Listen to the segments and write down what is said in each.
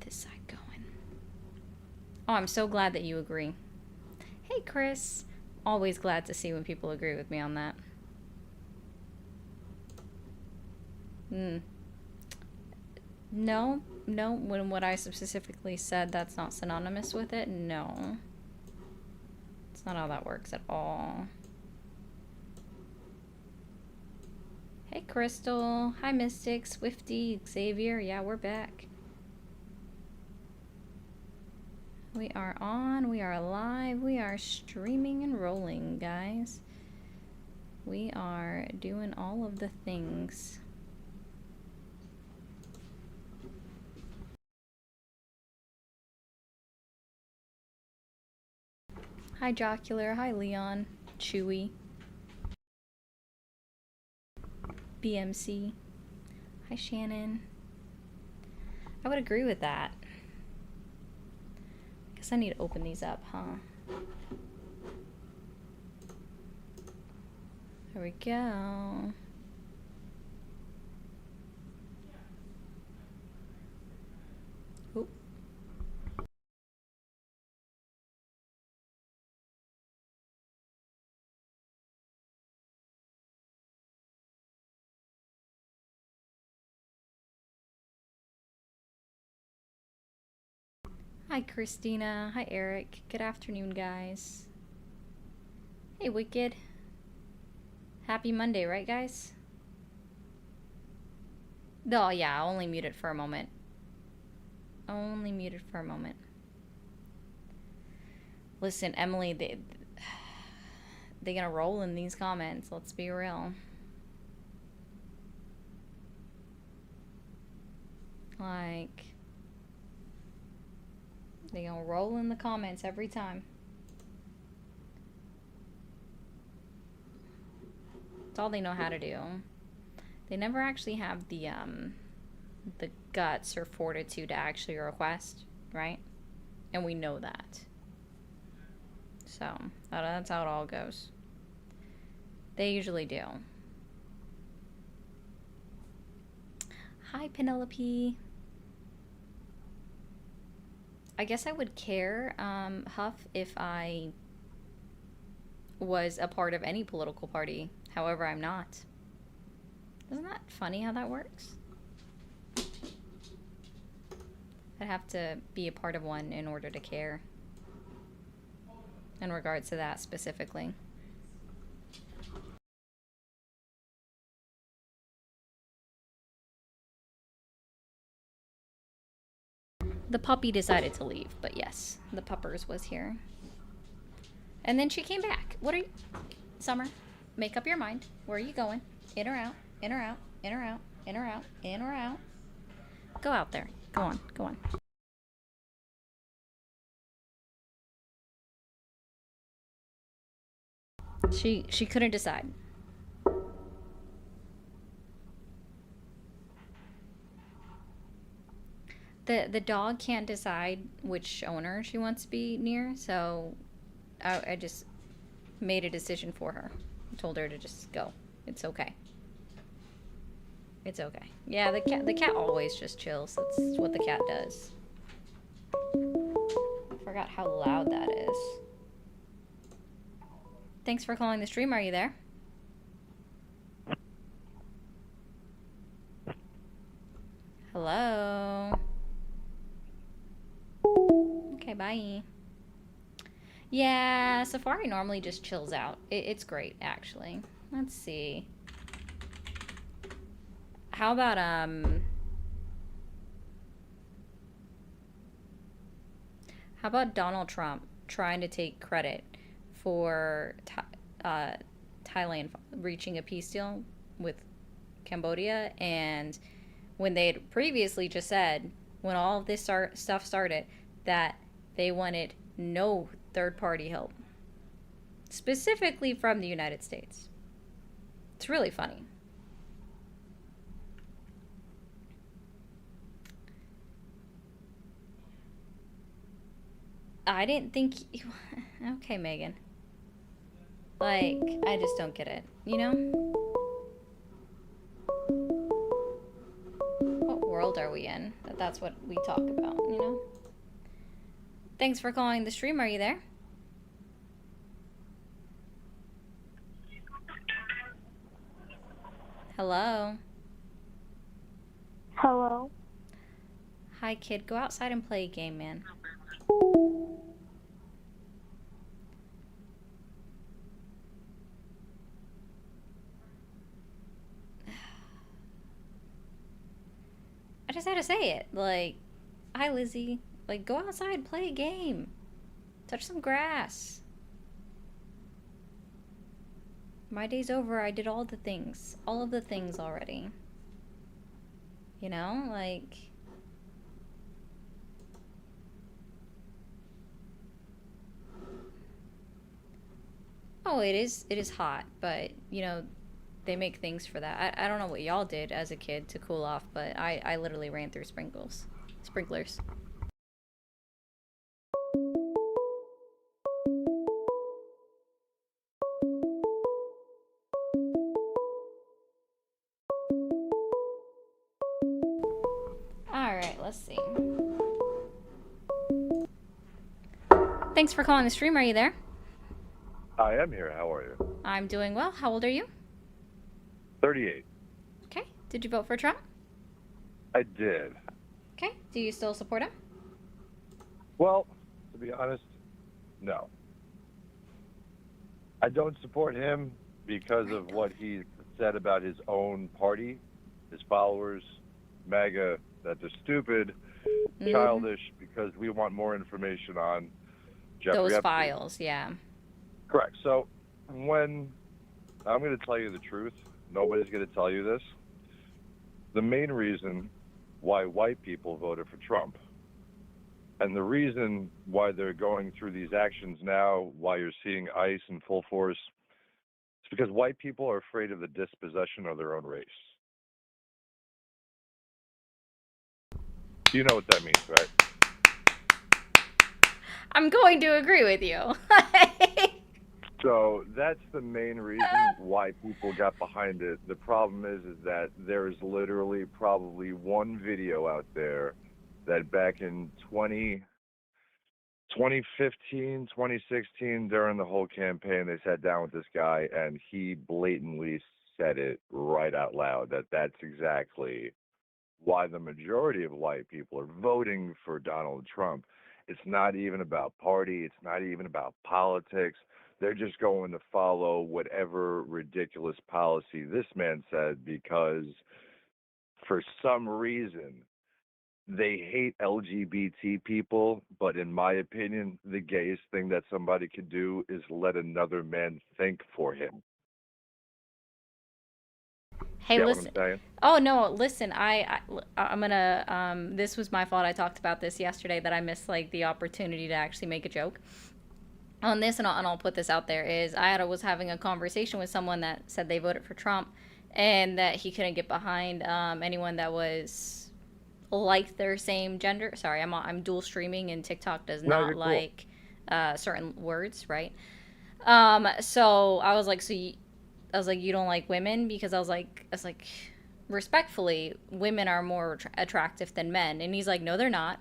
this side going. Oh, I'm so glad that you agree. Hey, Chris. Always glad to see when people agree with me on that. No, when what I specifically said, that's not synonymous with it. No. It's not how that works at all. Hey, Crystal. Hi, Mystic, Swifty, Xavier. Yeah, we're back. We are on. We are live. We are streaming and rolling, guys. We are doing all of the things. Hi, Jocular. Hi, Leon. Chewy. BMC. Hi, Shannon. I would agree with that. I guess I need to open these up, huh? There we go. Oop. Hi, Christina. Hi, Eric. Good afternoon, guys. Hey, Wicked. Happy Monday, right, guys? Oh, yeah, only muted for a moment. Only muted for a moment. Listen, Emily, they gonna roll in these comments. Let's be real. Like, they gonna roll in the comments every time. That's all they know how to do. They never actually have the guts or fortitude to actually request, right? And we know that. So, that's how it all goes. They usually do. Hi, Penelope. I guess I would care, Huff, if I was a part of any political party. However, I'm not. Isn't that funny how that works? I'd have to be a part of one in order to care. In regards to that specifically. The puppy decided to leave, but yes, the puppers was here. And then she came back. What are you... Summer, make up your mind. Where are you going? In or out? In or out? In or out? In or out? In or out? Go out there. Go on. Go on. She couldn't decide. The dog can't decide which owner she wants to be near, so I just made a decision for her. I told her to just go. It's okay. It's okay. Yeah, the cat always just chills. That's what the cat does. I forgot how loud that is. Thanks for calling the stream. Are you there? Hello? Okay, bye. Yeah, Safari normally just chills out. It's great, actually. Let's see. How about, how about Donald Trump trying to take credit for Thailand reaching a peace deal with Cambodia, and when they had previously just said, when all of this stuff started, that they wanted no third-party help, specifically from the United States. It's really funny. I didn't think... Okay, Megan. Like, I just don't get it, you know? What world are we we in? That's what we talk about, you know? Thanks for calling the stream. Are you there? Hello. Hello. Hi, kid. Go outside and play a game, man. I just had to say it. Like, hi, Lizzie. Like, go outside, play a game. Touch some grass. My day's over. I did all the things. All of the things already. You know? Like, oh, it is hot, but, you know, they make things for that. I don't know what y'all did as a kid to cool off, but I literally ran through sprinklers. All right, let's see. Thanks for calling the stream. Are you there? I am here. How are you? I'm doing well. How old are you? 38. Okay. Did you vote for Trump? I did. Okay. Do you still support him? Well, to be honest, no. I don't support him because of what he said about his own party, his followers, MAGA, that they're stupid, childish, because we want more information on Jeffrey Those Epstein. files, yeah. Correct. So when I'm going to tell you the truth, nobody's going to tell you this. The main reason why white people voted for Trump, and the reason why they're going through these actions now, why you're seeing ICE in full force, is because white people are afraid of the dispossession of their own race. You know what that means, right? I'm going to agree with you. So that's the main reason why people got behind it. The problem is that there is literally probably one video out there that back in 2015, 2016, during the whole campaign, they sat down with this guy and he blatantly said it right out loud that that's exactly why the majority of white people are voting for Donald Trump. It's not even about party. It's not even about politics. They're just going to follow whatever ridiculous policy this man said because for some reason they hate LGBT people, but in my opinion, the gayest thing that somebody could do is let another man think for him. Hey, Get listen. what I'm saying? Oh no, listen. I'm gonna. This was my fault. I talked about this yesterday that I missed like the opportunity to actually make a joke on this, and I'll put this out there. Is was having a conversation with someone that said they voted for Trump, and that he couldn't get behind anyone that was like their same gender. Sorry, I'm dual streaming, and TikTok does No, not you're cool. like certain words, right? So I was like, I was like, you don't like women because I was like, respectfully, women are more attractive than men, and he's like, no, they're not.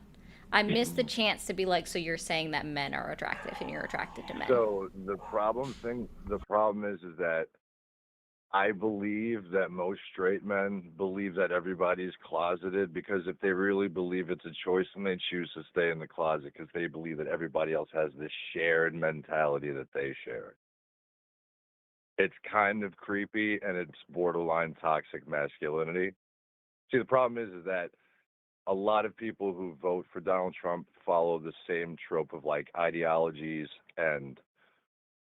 I missed the chance to be like, so you're saying that men are attractive and you're attracted to men. So the problem is that I believe that most straight men believe that everybody's closeted because if they really believe it's a choice, then they choose to stay in the closet because they believe that everybody else has this shared mentality that they share. It's kind of creepy and it's borderline toxic masculinity. See, the problem is that a lot of people who vote for Donald Trump follow the same trope of like ideologies and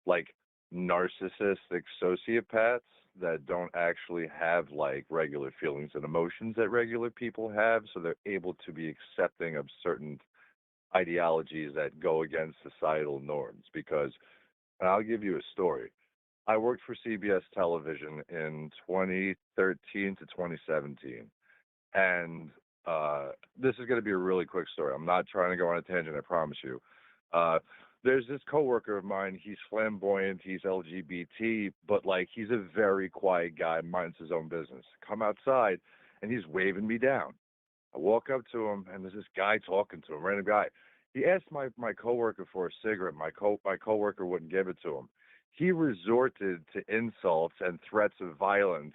like narcissistic sociopaths that don't actually have like regular feelings and emotions that regular people have, so they're able to be accepting of certain ideologies that go against societal norms. Because, and I'll give you a story. I worked for CBS television in 2013 to 2017. And this is going to be a really quick story. I'm not trying to go on a tangent, I promise you. Uh, there's this coworker of mine. He's flamboyant. He's LGBT, but like he's a very quiet guy, minds his own business. Come outside, and he's waving me down. I walk up to him, and there's this guy talking to him, random guy. He asked my coworker for a cigarette. My coworker wouldn't give it to him. He resorted to insults and threats of violence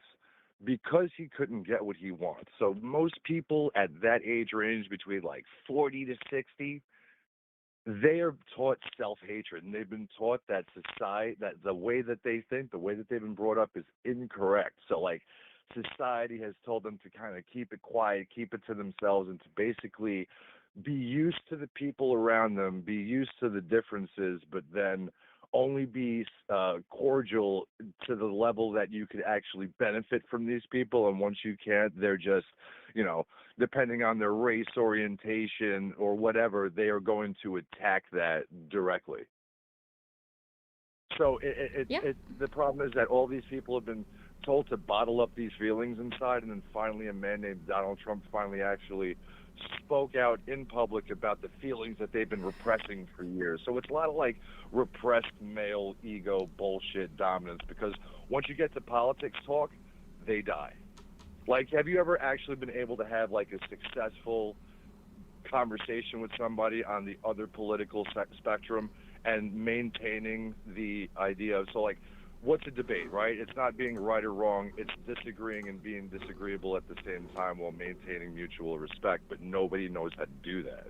because he couldn't get what he wants. So most people at that age range, between like 40 to 60, they are taught self-hatred, and they've been taught that society, that the way that they think, the way that they've been brought up is incorrect. So like society has told them to kind of keep it quiet, keep it to themselves, and to basically be used to the people around them, be used to the differences, but then only be cordial to the level that you could actually benefit from these people. And once you can't, they're just, you know, depending on their race, orientation, or whatever, they are going to attack that directly. So Yeah. the problem is that all these people have been told to bottle up these feelings inside, and then finally a man named Donald Trump finally actually spoke out in public about the feelings that they've been repressing for years. So it's a lot of like repressed male ego bullshit dominance, because once you get to politics talk, they die. Like, have you ever actually been able to have like a successful conversation with somebody on the other political spectrum and maintaining the idea of, so like, what's a debate, right? It's not being right or wrong, it's disagreeing and being disagreeable at the same time while maintaining mutual respect, but nobody knows how to do that.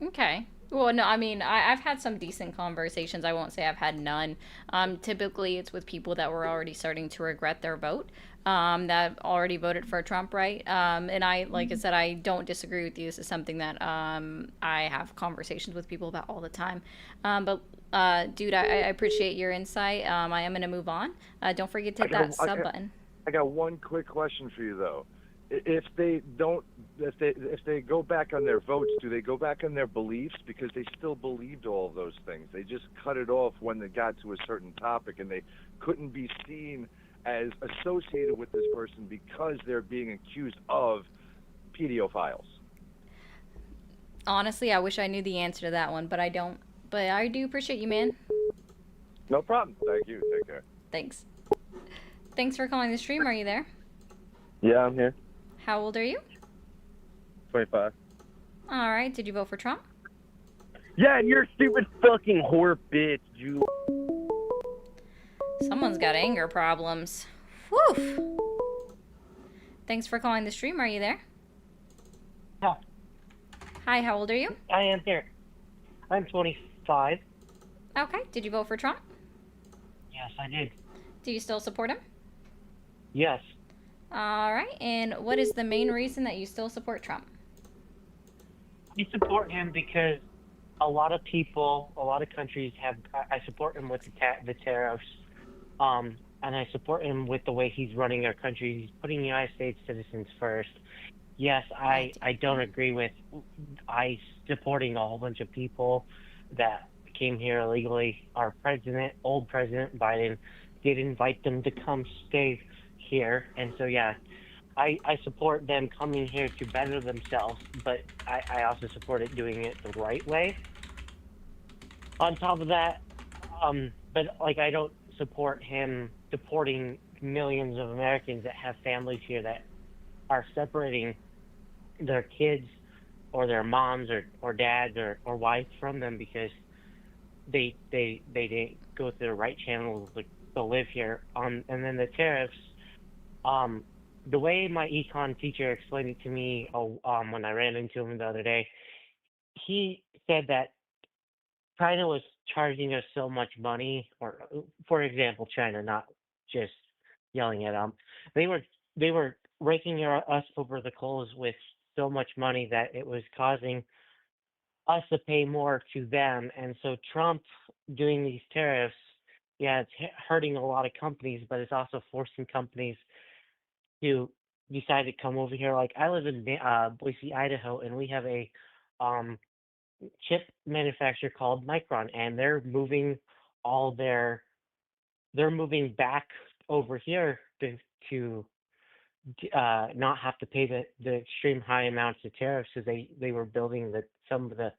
Okay. Well, no, I mean, I've had some decent conversations. I won't say I've had none. Typically, it's with people that were already starting to regret their vote, that already voted for Trump, right? And I, like I said, I don't disagree with you. This is something that I have conversations with people about all the time. Dude, I appreciate your insight. I am going to move on. Don't forget to I hit got that I, sub button. I got one quick question for you though. If they don't, if they go back on their votes, do they go back on their beliefs? Because they still believed all of those things. They just cut it off when they got to a certain topic, and they couldn't be seen as associated with this person because they're being accused of pedophiles. Honestly, I wish I knew the answer to that one, but I don't. But I do appreciate you, man. No problem. Thank you. Take care. Thanks. Thanks for calling the stream. Are you there? Yeah, I'm here. How old are you? 25. All right. Did you vote for Trump? Yeah, and you're a stupid fucking whore bitch, Julie. Someone's got anger problems. Whew. Thanks for calling the stream. Are you there? Yeah, Hi. How old are you? I am here. I'm 25. Okay. Did you vote for Trump? Yes, I did. Do you still support him? Yes. All right. And what is the main reason that you still support Trump? I support him because a lot of people, a lot of countries have. I support him with the tariffs, and I support him with the way he's running our country. He's putting United States citizens first. Yes, I I don't agree with ICE deporting a whole bunch of people that came here illegally. Our president, old President Biden, did invite them to come stay here, and so yeah, I support them coming here to better themselves, but I also support it doing it the right way. On top of that, but like I don't support him deporting millions of Americans that have families here that are separating their kids or their moms or dads or wives from them because they didn't go through the right channels to live here. And then the tariffs, um, the way my econ teacher explained it to me, when I ran into him the other day, he said that China was charging us so much money, or for example, China, not just yelling at them. They were they were raking us over the coals with so much money that it was causing us to pay more to them. And so Trump doing these tariffs, yeah, it's hurting a lot of companies, but it's also forcing companies to decide to come over here. Like I live in Boise, Idaho, and we have a um, chip manufacturer called Micron, and all their they're moving back over here to not have to pay the extreme high amounts of tariffs because they were building some of the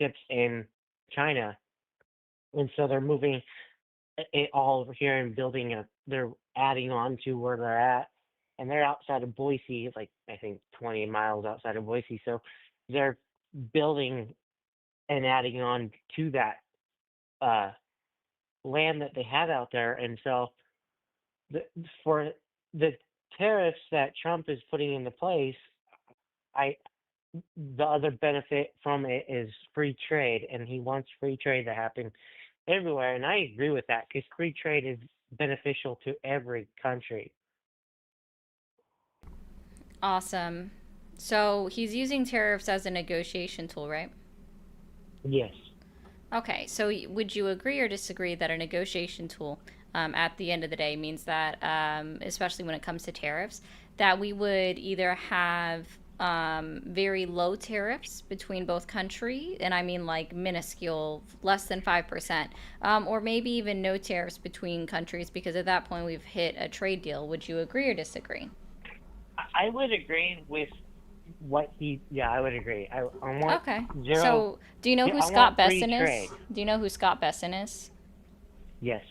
chips in China, and so they're moving it all over here and they're adding on to where they're at. and they're outside of Boise, like I think 20 miles outside of Boise. So they're building and adding on to that uh, land that they have out there, and so the, for the tariffs that Trump is putting into place, I the other benefit from it is free trade, and he wants free trade to happen everywhere, and I agree with that because free trade is beneficial to every country. Awesome. So he's using tariffs as a negotiation tool, right? Yes. Okay, so would you agree or disagree that a negotiation tool at the end of the day means that, especially when it comes to tariffs, that we would either have very low tariffs between both country, and I mean like minuscule, less than 5%, or maybe even no tariffs between countries because at that point we've hit a trade deal. Would you agree or disagree? I would agree with what he. Yeah, I would agree. I want Okay. zero. So, do you know Yeah, who I want Scott free Besson is? trade. Do you know who Scott Besson is? Yes.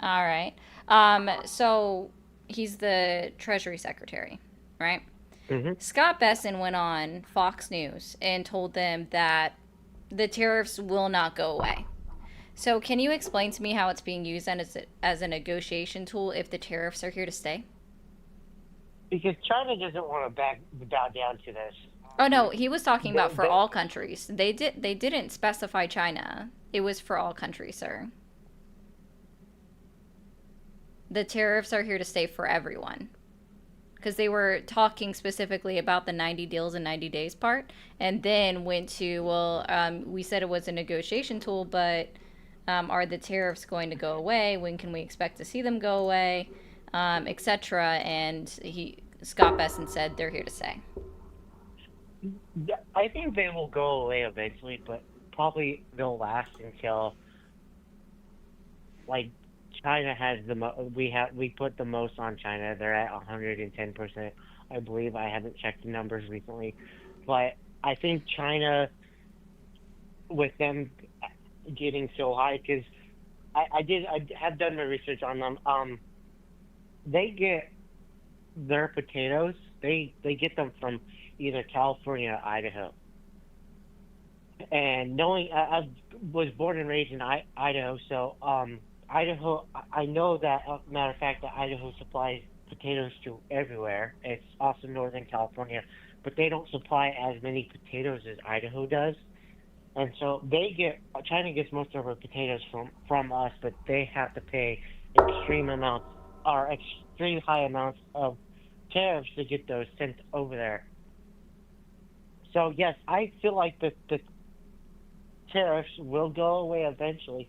All right. So he's the Treasury Secretary, right? Hmm. Scott Besson went on Fox News and told them that the tariffs will not go away. So, can you explain to me how it's being used as a negotiation tool if the tariffs are here to stay? Because China doesn't want to bow down to this. Oh Um, no, he was talking about for they all countries. They didn't specify China. It was for all countries, sir. The tariffs are here to stay for everyone. Because they were talking specifically about the 90 deals in 90 days part, and then went to, well, we said it was a negotiation tool, but are the tariffs going to go away? When can we expect to see them go away? Etc. And Scott Besson said they're here to stay. Yeah, I think they will go away eventually, but probably they'll last until like China has we put the most on China. They're at 110%, I believe. I haven't checked the numbers recently, but I think China with them getting so high because I have done my research on them. They get their potatoes. They get them from either California or Idaho. And knowing I was born and raised in Idaho, so Idaho, I know that, matter of fact, that Idaho supplies potatoes to everywhere. It's also Northern California, but they don't supply as many potatoes as Idaho does. And so China gets most of our potatoes from us, but they have to pay extreme amounts or extreme high amounts of tariffs to get those sent over there. So yes, I feel like the tariffs will go away eventually,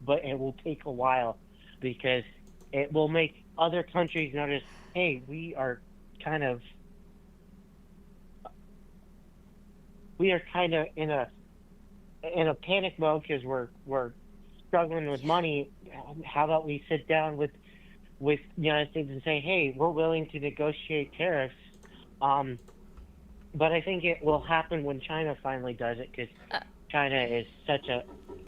but it will take a while because it will make other countries notice, hey, kind of we are kind of in a panic mode because we're struggling with money. How about we sit down with the United States and say, hey, we're willing to negotiate tariffs. Um, but I think it will happen when China finally does it because Uh, China is such a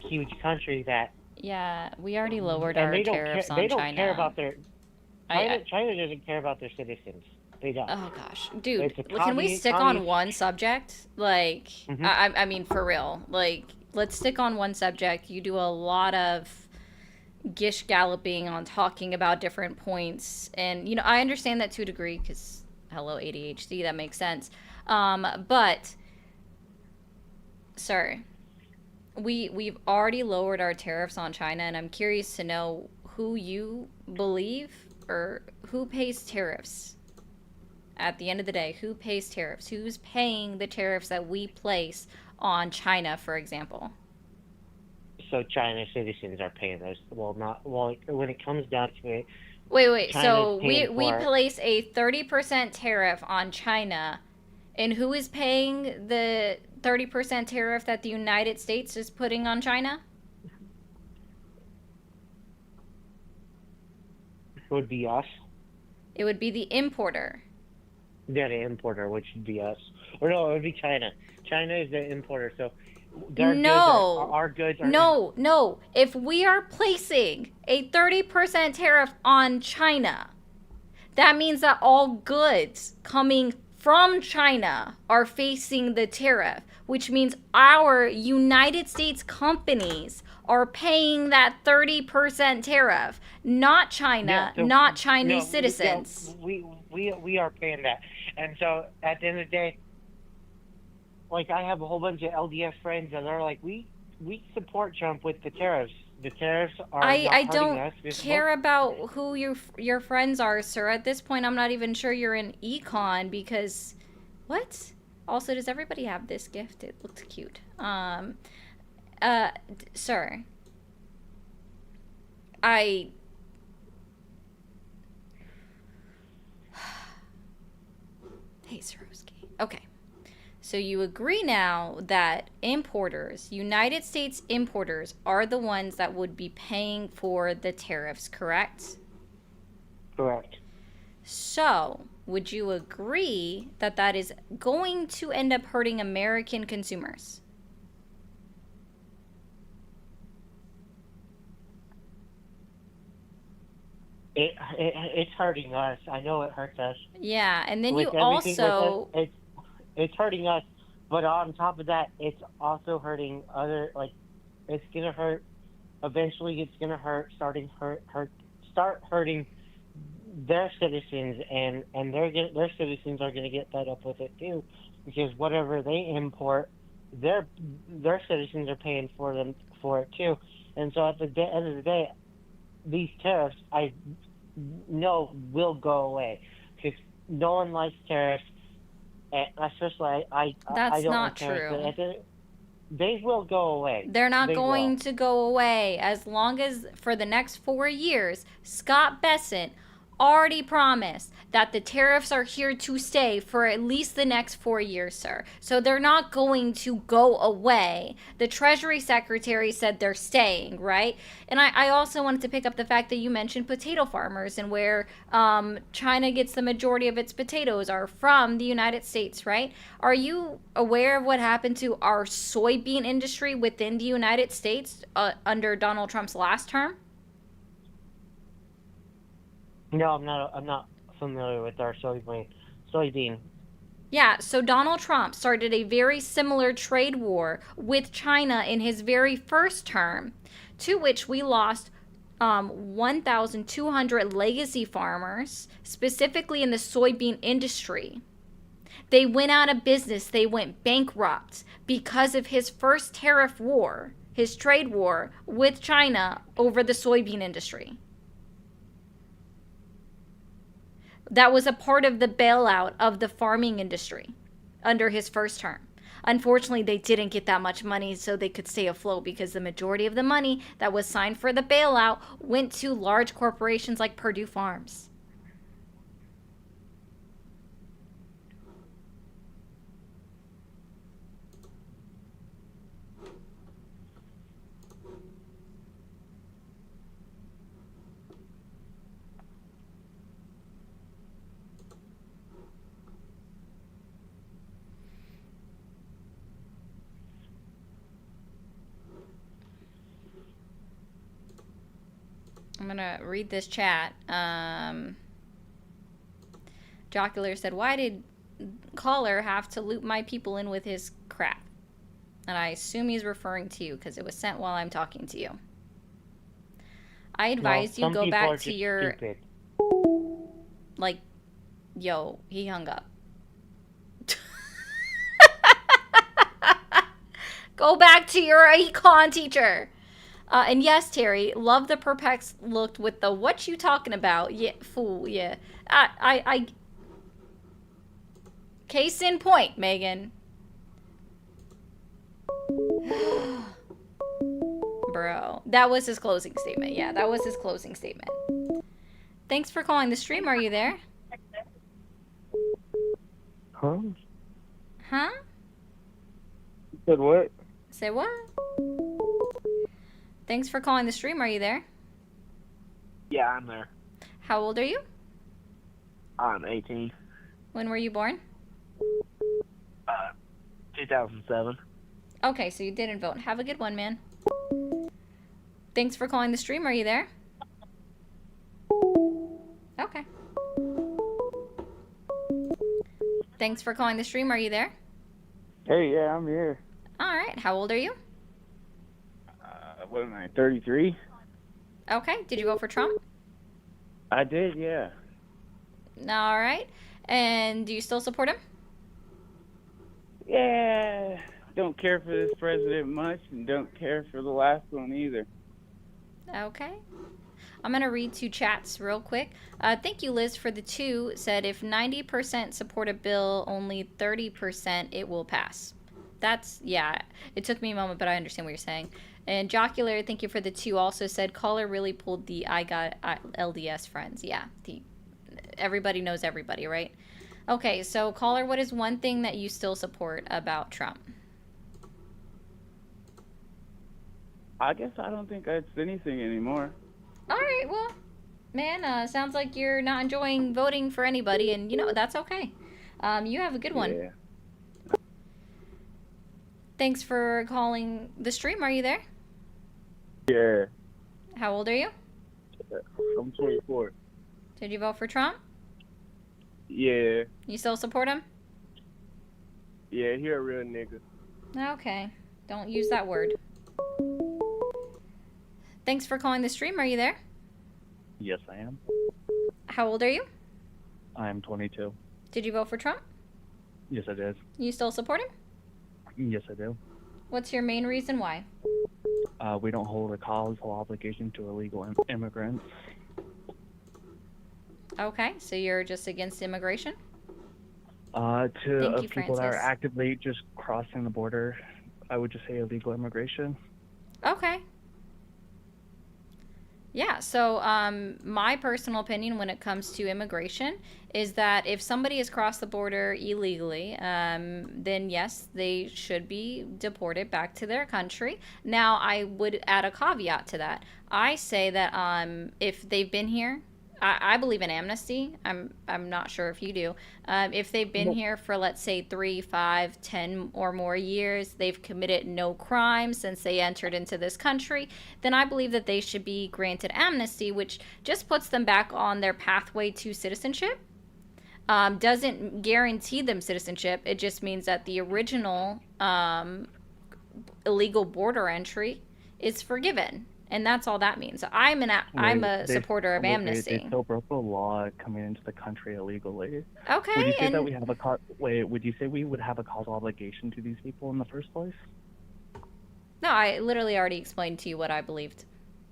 huge country that yeah, we already lowered and our they don't care. tariffs They on don't care China. about their I China doesn't care about their citizens. They don't. Oh gosh, dude, It's a can we stick on communist. one subject? Like, Hmm. I mean, for real. Like, let's stick on one subject. You do a lot of gish galloping on talking about different points, and I understand that to a degree because hello ADHD, that makes sense. But sir, we've already lowered our tariffs on China, and I'm curious to know who you believe or who pays tariffs at the end of the day. Who pays tariffs? Who's paying the tariffs that we place on China, for example? So China citizens are paying those. Well, not well. When it comes down to it, Wait. China's So we paying we for it. place a 30% tariff on China, and who is paying the 30% tariff that the United States is putting on China? It would be us. It would be the importer. They're the importer, which would be us. Or no, it would be China. China is the importer. So their goods are No. our goods are. No. If we are placing a 30% tariff on China, That means that all goods coming from China are facing the tariff, which means our United States companies are paying that 30% tariff, not China, So not Chinese no, citizens. we are paying that, and so at the end of the day, like I have a whole bunch of LDS friends that are like, we support Trump with the tariffs. The tariffs are not I hurting don't us. care about who your friends are, sir. At this point, I'm not even sure you're in econ because what? Also, does everybody have this gift? It looks cute. Sir, I Hey, Swarovski. Okay. So you agree now that importers, United States importers, are the ones that would be paying for the tariffs, correct? Correct. So, would you agree that that is going to end up hurting American consumers? It's hurting us. I know it hurts us. Yeah, and then you With everything with us, also it's hurting us. But on top of that, it's also hurting other, like, it's gonna hurt. Eventually, it's gonna start hurting their citizens, and their citizens are gonna get fed up with it too, because whatever they import, their citizens are paying for it too. And so at the end of the day, these tariffs, I know, will go away, because no one likes tariffs, and especially I that's don't not like tariffs. true. But they will go away. They're not They going will. to go away as long as for the next 4 years, Scott Bessent already promised that the tariffs are here to stay for at least the next 4 years, sir. So they're not going to go away. The Treasury Secretary said they're staying, right? And I also wanted to pick up the fact that you mentioned potato farmers and where China gets the majority of its potatoes are from the United States, right? Are you aware of what happened to our soybean industry within the United States under Donald Trump's last term? No, I'm not. I'm not familiar with our soybean. Yeah, so Donald Trump started a very similar trade war with China in his very first term, to which we lost 1,200 legacy farmers, specifically in the soybean industry. They went out of business, they went bankrupt because of his first tariff war, his trade war with China over the soybean industry. That was a part of the bailout of the farming industry under his first term. Unfortunately, they didn't get that much money so they could stay afloat because the majority of the money that was signed for the bailout went to large corporations like Purdue Farms. I'm going to read this chat. Jocular said, why did Caller have to loop my people in with his crap? And I assume he's referring to you because it was sent while I'm talking to you. I advise you go back to your... Stupid. Like, yo, he hung up. Go back to your econ teacher. And yes, Terry, love the perplexed look with the what you talking about? Yeah, fool, yeah. I case in point, Megan. Bro, that was his closing statement. Yeah, that was his closing statement. Thanks for calling the stream. Are you there? Huh? Huh? You said what? Say what? Thanks for calling the stream. Are you there? Yeah, I'm there. How old are you? I'm 18. When were you born? 2007. Okay, so you didn't vote. Have a good one, man. Thanks for calling the stream. Are you there? Okay. Thanks for calling the stream. Are you there? Hey, yeah, I'm here. All right. How old are you? What am I, 33? Okay. Did you vote for Trump? I did, yeah. All right. And do you still support him? Yeah, don't care for this president much and don't care for the last one either. Okay. I'm going to read 2 chats real quick. Thank you, Liz, for the 2. Said if 90% support a bill, only 30% it will pass. That's, yeah, it took me a moment, but I understand what you're saying. And Jocular, thank you for the 2, also said caller really pulled the I got LDS friends. Yeah, everybody knows everybody, right? Okay, so caller, what is one thing that you still support about Trump? I guess I don't think it's anything anymore. All right, well, man, sounds like you're not enjoying voting for anybody, and, you know, that's okay. You have a good one. Yeah. Thanks for calling the stream. Are you there? Yeah. How old are you? I'm 24. Did you vote for Trump? Yeah. You still support him? Yeah, he a real nigga. Okay. Don't use that word. Thanks for calling the stream. Are you there? Yes, I am. How old are you? I'm 22. Did you vote for Trump? Yes, I did. You still support him? Yes, I do. What's your main reason why? We don't hold a causal obligation to illegal immigrants. Okay, so you're just against immigration? To Thank you, people that are Francis. actively just crossing the border, I would just say illegal immigration. Okay. Yeah, so my personal opinion when it comes to immigration is that if somebody has crossed the border illegally, then yes, they should be deported back to their country. Now, I would add a caveat to that. I say that if they've been here, I believe in amnesty. I'm not sure if you do. If they've been here for, let's say, 3, 5, 10 or more years, they've committed no crime since they entered into this country, then I believe that they should be granted amnesty, which just puts them back on their pathway to citizenship. Doesn't guarantee them citizenship. It just means that the original illegal border entry is forgiven. And that's all that means. So I'm a supporter of amnesty. They still broke the law coming into the country illegally. Okay. Would you say that we have would you say we would have a causal obligation to these people in the first place? No, I literally already explained to you what I believed.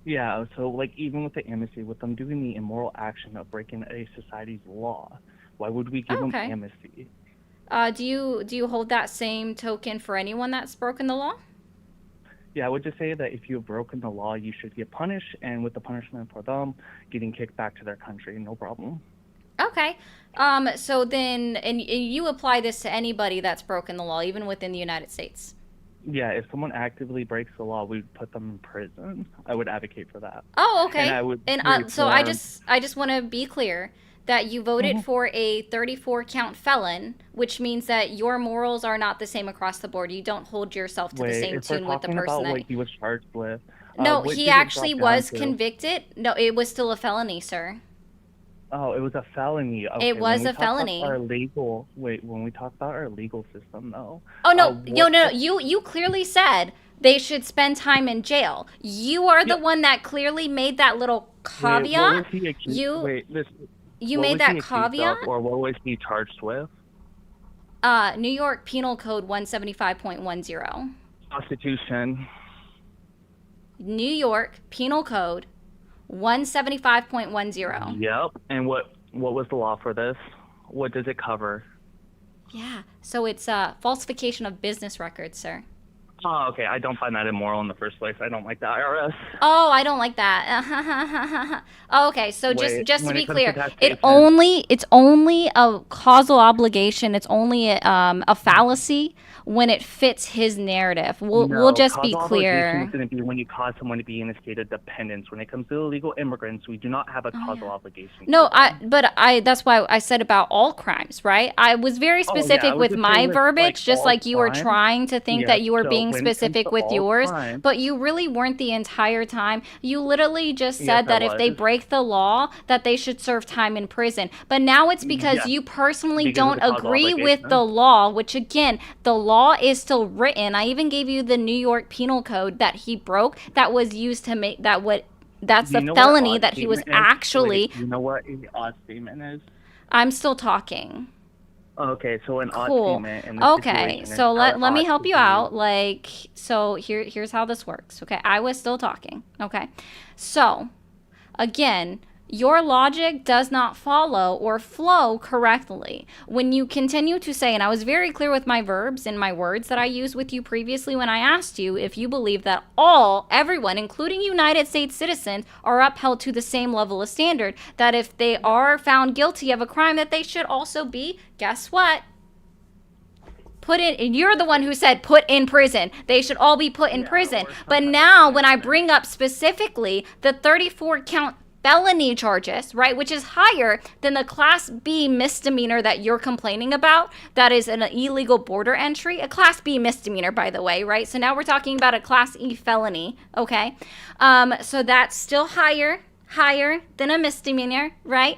Yeah, so like even with the amnesty, with them doing the immoral action of breaking a society's law, why would we give them amnesty? Do you hold that same token for anyone that's broken the law? Yeah, I would just say that if you have broken the law, you should get punished, and with the punishment for them, getting kicked back to their country, no problem. Okay. So then, and you apply this to anybody that's broken the law, even within the United States? Yeah, if someone actively breaks the law, we would put them in prison. I would advocate for that. Oh, okay. And I would so I just want to be clear that you voted for a 34 count felon, which means that your morals are not the same across the board. You don't hold yourself to the same tune with the person about that what he was charged with. No, he actually was convicted. No, it was still a felony, sir. Oh, it was a felony. Okay, it was a felony. When we talk about our legal system, though. Oh no, no. You clearly said they should spend time in jail. You are the one that clearly made that little caveat. You made that caveat? Or what was he charged with? New York Penal Code 175.10. Prostitution. New York Penal Code 175.10. Yep. And what was the law for this? What does it cover? Yeah. So it's falsification of business records, sir. Oh, okay. I don't find that immoral in the first place. I don't like the IRS. Oh, I don't like that. Okay, so just to be clear, it's only a causal obligation. It's only a fallacy when it fits his narrative. We'll just be clear. It's going to be when you cause someone to be in a state of dependence. When it comes to illegal immigrants, we do not have a causal obligation. No, that's why I said about all crimes, right? I was very specific with my verbiage, just like you were trying to think that you were being being when it comes specific to with all yours, crime, but you really weren't the entire time. You literally just yes, said I that if they was. break the law, that they should serve time in prison. But now it's because Yes, you personally because of don't the causal agree with the obligation. law, which again, the law is still written. I even gave you the New York Penal Code that he broke that was used to make that what that's Do you the know what an felony odd that he was statement is? Wait, actually. do you know what an odd statement is? I'm still talking. Okay, so an odd Cool. statement in this Okay, situation is so how it let me ought help to you be. out. Like, so here's how this works. Okay, I was still talking. Okay, so again, your logic does not follow or flow correctly. When you continue to say, and I was very clear with my verbs and my words that I used with you previously when I asked you if you believe that everyone, including United States citizens, are upheld to the same level of standard, that if they are found guilty of a crime, that they should also be, guess what? Put in, and you're the one who said put in prison. They should all be put in Yeah, prison. or some But type of now, when I punishment. bring up specifically the 34 count felony charges, right, which is higher than the Class B misdemeanor that you're complaining about, that is an illegal border entry, a Class B misdemeanor, by the way, right? So now we're talking about a Class E felony, okay? So that's still higher than a misdemeanor, right?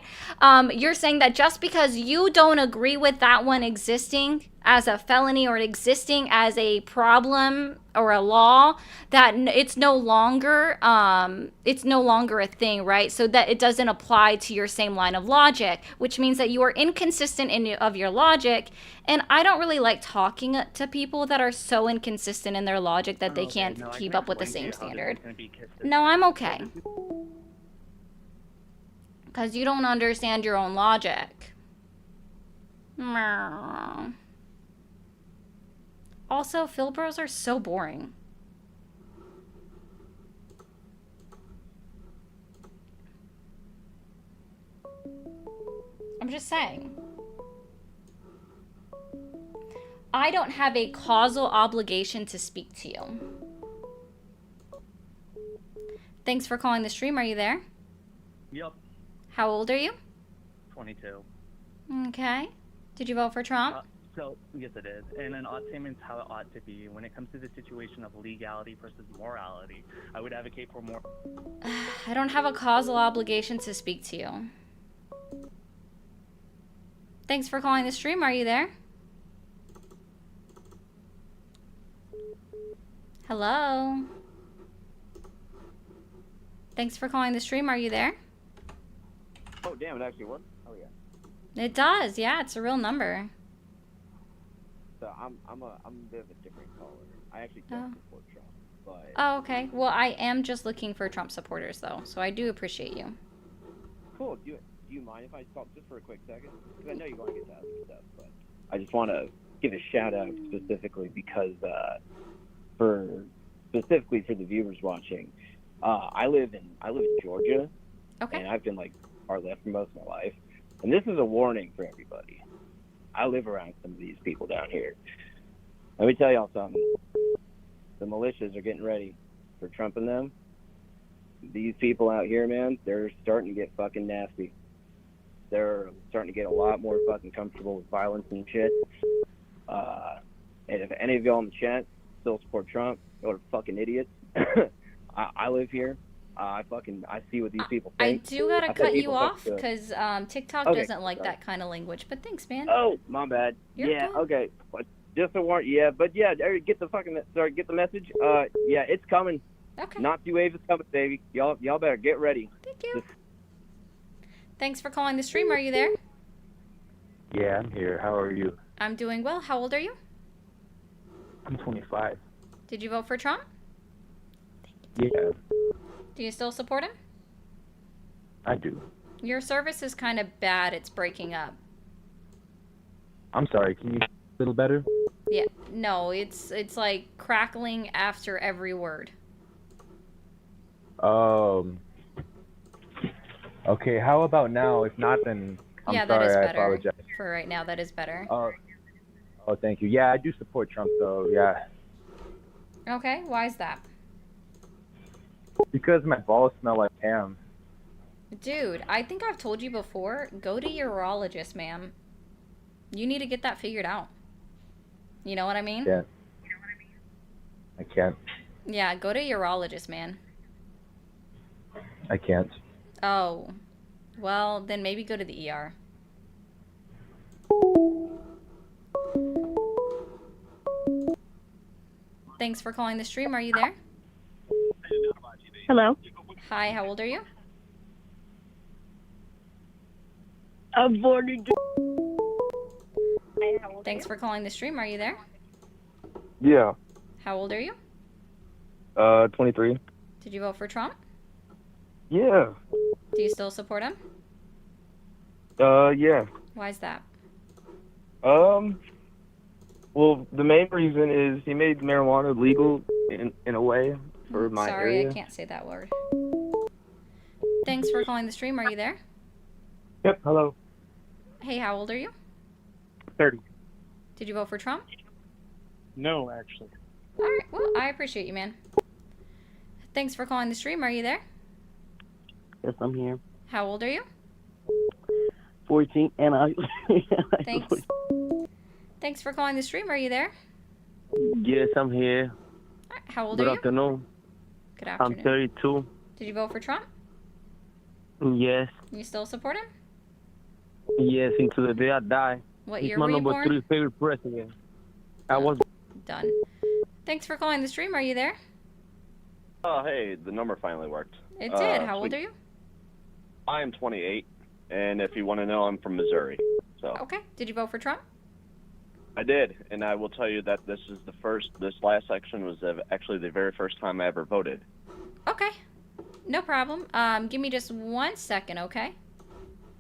You're saying that just because you don't agree with that one existing as a felony or existing as a problem or a law, that it's no longer a thing, right? So that it doesn't apply to your same line of logic, which means that you are inconsistent of your logic. And I don't really like talking to people that are so inconsistent in their logic that they Okay, can't no, I keep can up with the explain to same you how this standard. is going to be consistent. No, I'm So okay. this is Because you don't understand your own logic. Meow. Also, Phil Bros are so boring. I'm just saying. I don't have a causal obligation to speak to you. Thanks for calling the stream. Are you there? Yep, How old are you? 22. Okay. Did you vote for Trump? So, yes, it is. And an odd statement is how it ought to be. When it comes to the situation of legality versus morality, I would advocate for more. I don't have a causal obligation to speak to you. Thanks for calling the stream. Are you there? Hello? Thanks for calling the stream. Are you there? Oh, damn, it actually worked. Oh, yeah. It does. Yeah, it's a real number. So I'm a bit of a different caller. I actually don't support Trump, but Oh, okay. Well, I am just looking for Trump supporters, though, so I do appreciate you. cool. Do you mind if I stop just for a quick second? Because I know you're going to get to other stuff, but I just want to give a shout out specifically because specifically for the viewers watching, I live in Georgia, Okay. and I've been like far left for most of my life, and this is a warning for everybody. I live around some of these people down here. Let me tell y'all something. The militias are getting ready for Trump and them. These people out here, man, they're starting to get fucking nasty. They're starting to get a lot more fucking comfortable with violence and shit. And if any of y'all in the chat still support Trump, y'all are fucking idiots. I live here. I see what these people I think. do gotta I thought cut you people off fucking- because TikTok Okay, doesn't like sorry. that kind of language. But thanks, man. Oh, my bad. You're yeah, good. okay. But just a warning. Yeah, but yeah, get the message. Yeah, it's coming. Okay. Nazi wave is coming, baby. Y'all better get ready. Thank you. Thanks for calling the stream. Are you there? Yeah, I'm here. How are you? I'm doing well. How old are you? I'm 25. Did you vote for Trump? Yeah, Do you still support him? I do. Your service is kind of bad. It's breaking up. I'm sorry. Can you a little better? Yeah. No, it's like crackling after every word. Okay, how about now? If not, then I'm Yeah, sorry. that is I better. apologize. For right now, that is better. Oh, thank you. Yeah, I do support Trump, though. Yeah, Okay, why is that? because my balls smell like ham. Dude, I think I've told you before, go to your urologist, ma'am. You need to get that figured out. You know what I mean? Yeah. I can't. Yeah, go to a urologist, man. I can't. Oh, well, then maybe go to the ER. Thanks for calling the stream. Are you there? Hello. Hi, how old are you? I'm born in. Thanks for calling the stream. Are you there? Yeah. How old are you? 23. Did you vote for Trump? Yeah. Do you still support him? Yeah. Why is that? Well, the main reason is he made marijuana legal in a way for my Sorry, area. I can't say that word. Thanks for calling the stream. Are you there? Yep. Hello. Hey, how old are you? 30. Did you vote for Trump? No, actually. All right. Well, I appreciate you, man. Thanks for calling the stream. Are you there? Yes, I'm here. How old are you? 14, and I. Thanks. Thanks for calling the stream. Are you there? Yes, I'm here. All right. How old Good are you? afternoon. Good I'm afternoon. 32. Did you vote for Trump? Yes. You still support him? Yes, until the day I die. What He's year my were you number born? 3 favorite president. I was. Done. Thanks for calling the stream. Are you there? Oh, hey, the number finally worked. It did. How old sweet. are you? I'm 28, and if you want to know, I'm from Missouri. So Okay. Did you vote for Trump? I did, and I will tell you that this last election was actually the very first time I ever voted. Okay. No problem. Give me just 1 second, okay?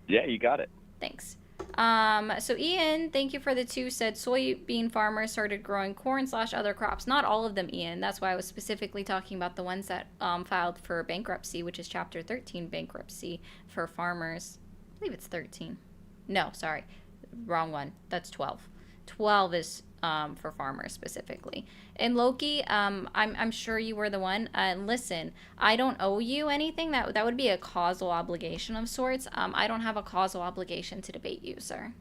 Yeah, you got it. Thanks. So Ian, thank you for the 2, said soybean farmers started growing corn/other crops. Not all of them, Ian. That's why I was specifically talking about the ones that filed for bankruptcy, which is Chapter 13 bankruptcy for farmers. I believe it's 13. No, sorry. Wrong one. That's 12. 12 is for farmers specifically. And Loki, I'm sure you were the one. Listen, I don't owe you anything. That would be a causal obligation of sorts. I don't have a causal obligation to debate you, sir.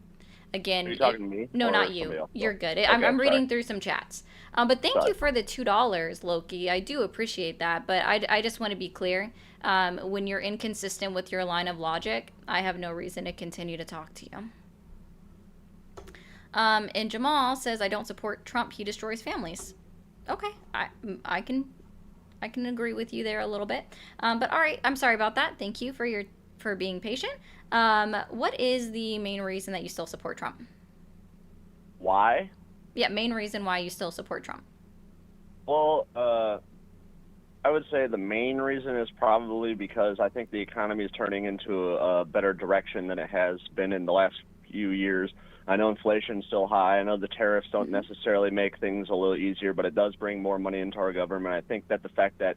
Again, Are you talking to me? No, or not somebody you. else? You're good. Okay, I'm reading sorry. through some chats. But thank Sorry. you for the $2, Loki. I do appreciate that. But I just want to be clear. When you're inconsistent with your line of logic, I have no reason to continue to talk to you. And Jamal says, I don't support Trump. He destroys families. Okay, I can agree with you there a little bit. But all right, I'm sorry about that. Thank you for being patient. What is the main reason that you still support Trump? Why? Yeah, main reason why you still support Trump. Well, I would say the main reason is probably because I think the economy is turning into a better direction than it has been in the last few years. I know inflation's still high. I know the tariffs don't necessarily make things a little easier, but it does bring more money into our government. I think that the fact that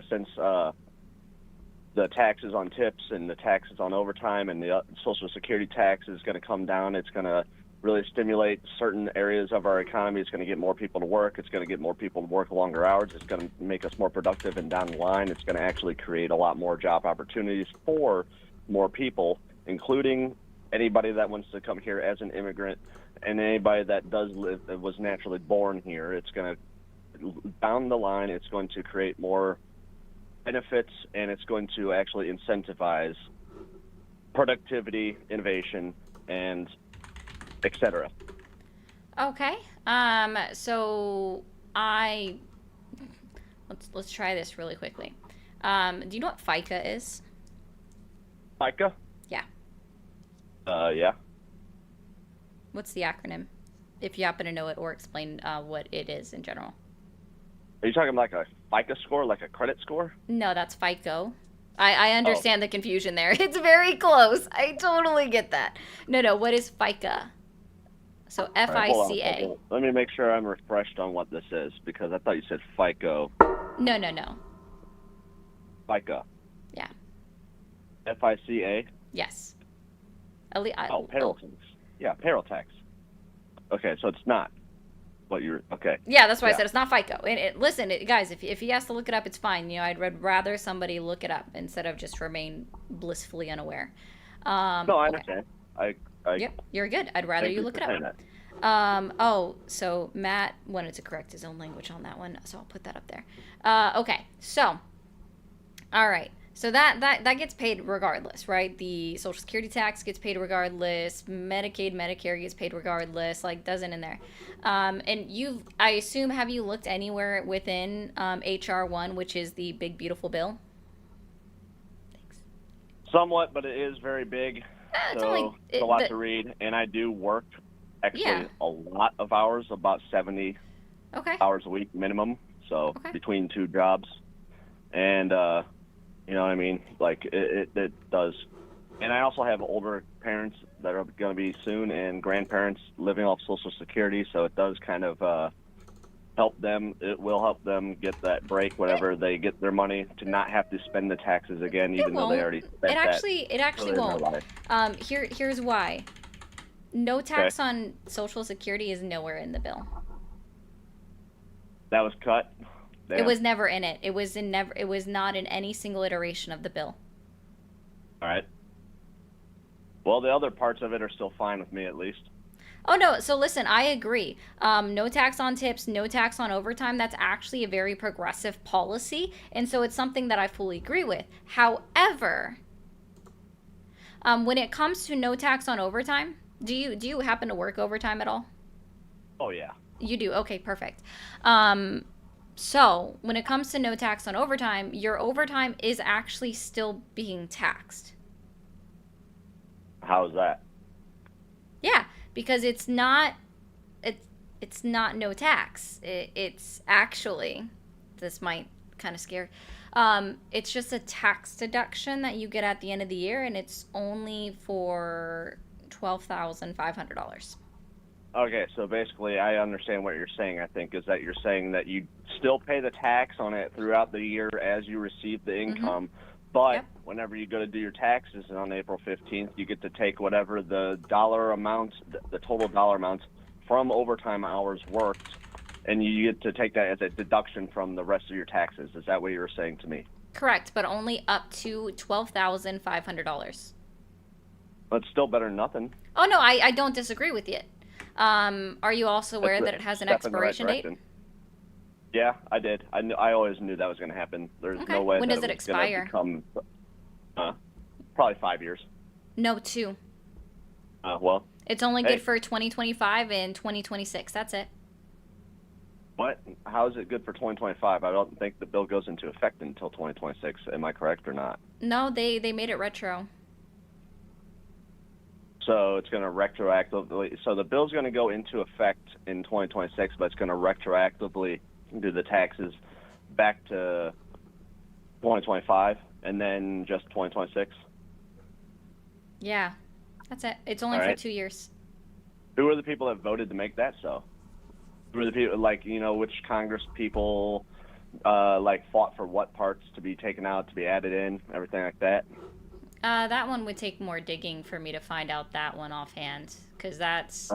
since the taxes on tips and the taxes on overtime and the Social Security tax is going to come down, it's going to really stimulate certain areas of our economy. It's going to get more people to work. It's going to get more people to work longer hours. It's going to make us more productive, and down the line, it's going to actually create a lot more job opportunities for more people, including anybody that wants to come here as an immigrant and anybody that was naturally born here. It's going to, down the line, it's going to create more benefits, and it's going to actually incentivize productivity, innovation, and etc. Okay. So let's try this really quickly. Do you know what FICA is? FICA? Yeah. Yeah. What's the acronym? If you happen to know it, or explain what it is in general. Are you talking like a FICA score, like a credit score? No, that's FICO. I understand the confusion there. It's very close. I totally get that. No, what is FICA? So All right, hold on a FICA. second. Let me make sure I'm refreshed on what this is, because I thought you said FICO. No. FICA. Yeah. FICA? Yes. Payroll tax. Yeah, payroll tax. Okay, so it's not what you're... Okay. Yeah, that's why I said it's not FICO. And listen, guys, if he has to look it up, it's fine. I'd rather somebody look it up instead of just remain blissfully unaware. No, I understand. Yep, you're good. I'd rather you look it up. Oh, so Matt wanted to correct his own language on that one, so I'll put that up there. Okay, so, all right. So that gets paid regardless, right? The Social Security tax gets paid regardless. Medicaid, Medicare gets paid regardless. Like, doesn't in there. And I assume, have you looked anywhere within HR1, which is the big beautiful bill? Somewhat, but it is very big, so it's a lot to read. And I do work actually a lot of hours, about 70 hours a week minimum. So between two jobs, and you know what I mean? Like it does. And I also have older parents that are going to be soon, and grandparents living off Social Security. So it does kind of help them. It will help them get that break whenever they get their money, to not have to spend the taxes again, even though they already spent It actually won't. Here's why. No tax on Social Security is nowhere in the bill. That was cut. Damn. It was never in it. It was not in any single iteration of the bill. All right. Well, the other parts of it are still fine with me, at least. Oh, no. So listen, I agree. No tax on tips, no tax on overtime. That's actually a very progressive policy. And so it's something that I fully agree with. However, when it comes to no tax on overtime, do you happen to work overtime at all? Oh, yeah. You do? Okay, perfect. So when it comes to no tax on overtime, your overtime is actually still being taxed. How is that? Yeah, because it's not no tax. It's actually, this might kind of scare. It's just a tax deduction that you get at the end of the year, and it's only for $12,500. Okay, so basically, I understand what you're saying. I think is that you're saying that you still pay the tax on it throughout the year as you receive the income, but whenever you go to do your taxes on April 15th, you get to take whatever the dollar amount, the total dollar amounts from overtime hours worked, and you get to take that as a deduction from the rest of your taxes. Is that what you were saying to me? Correct, but only up to $12,500. That's still better than nothing. Oh no, I don't disagree with you. Are you also aware that it has an expiration date? Yeah, I did. I always knew that was going to happen. There's no way. When that does it expire? Become, probably 5 years. No, 2. Well. It's only good for 2025 and 2026. That's it. What? How is it good for 2025? I don't think the bill goes into effect until 2026. Am I correct or not? No, they made it retro. So it's going to retroactively. So the bill's going to go into effect in 2026, but it's going to retroactively do the taxes back to 2025 and then just 2026. Yeah, that's it. It's only for 2 years. Who are the people that voted to make that so? Who are the people, like, you know, which Congress people like fought for what parts to be taken out, to be added in, everything like that? That one would take more digging for me to find out that one offhand, because that's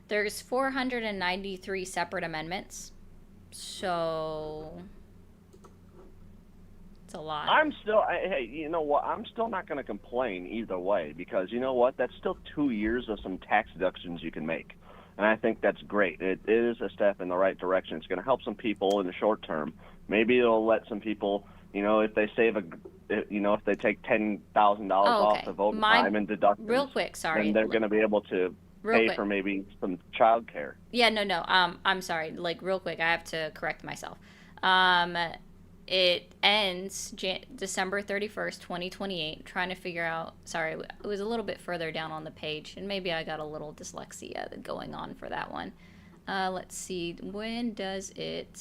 there's 493 separate amendments, so it's a lot. Hey, you know what? I'm still not going to complain either way, because you know what? That's still 2 years of some tax deductions you can make, and I think that's great. It is a step in the right direction. It's going to help some people in the short term. Maybe it'll let some people, you know, if they save if they take $10,000 off of overtime and deductions, real quick, sorry, then they're going to be able to pay for maybe some child care. Yeah, no. I'm sorry. Like, real quick, I have to correct myself. It ends December 31st, 2028. I'm trying to figure out. Sorry, it was a little bit further down on the page, and maybe I got a little dyslexia going on for that one. Let's see. When does it?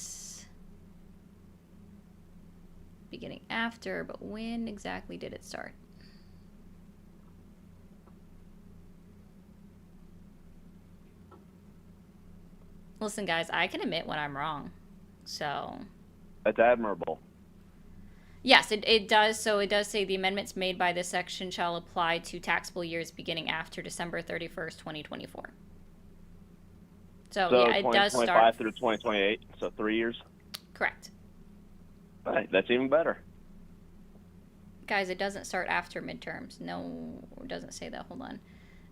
Beginning after, but when exactly did it start? Listen, guys, I can admit when I'm wrong, so. That's admirable. Yes, it does. So it does say the amendments made by this section shall apply to taxable years beginning after December 31st, 2024. So yeah, it does start 2025 through 2028, so 3 years? Correct. All right, that's even better. Guys, it doesn't start after midterms. No, it doesn't say that. Hold on.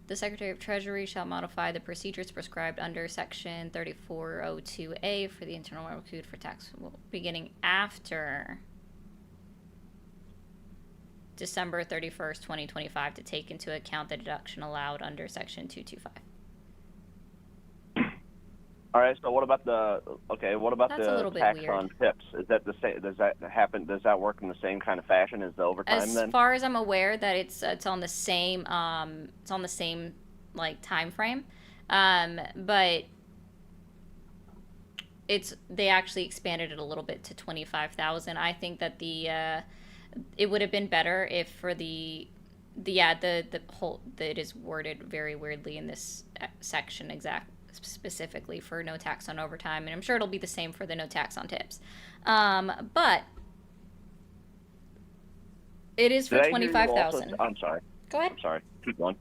The Secretary of Treasury shall modify the procedures prescribed under Section 3402A for the Internal Revenue Code for tax beginning after December 31st, 2025 to take into account the deduction allowed under Section 225. All right. So what about the That's a little bit tax weird. on tips? Is that the same? Does that happen? Does that work in the same kind of fashion as the overtime? As then? far as I'm aware, that it's on the same like time frame, but they actually expanded it a little bit to 25,000. I think that it would have been better if for the whole it is worded very weirdly in this section specifically for no tax on overtime, and I'm sure it'll be the same for the no tax on tips, but it is for 25,000. I'm sorry. Go ahead. I'm sorry. Keep going.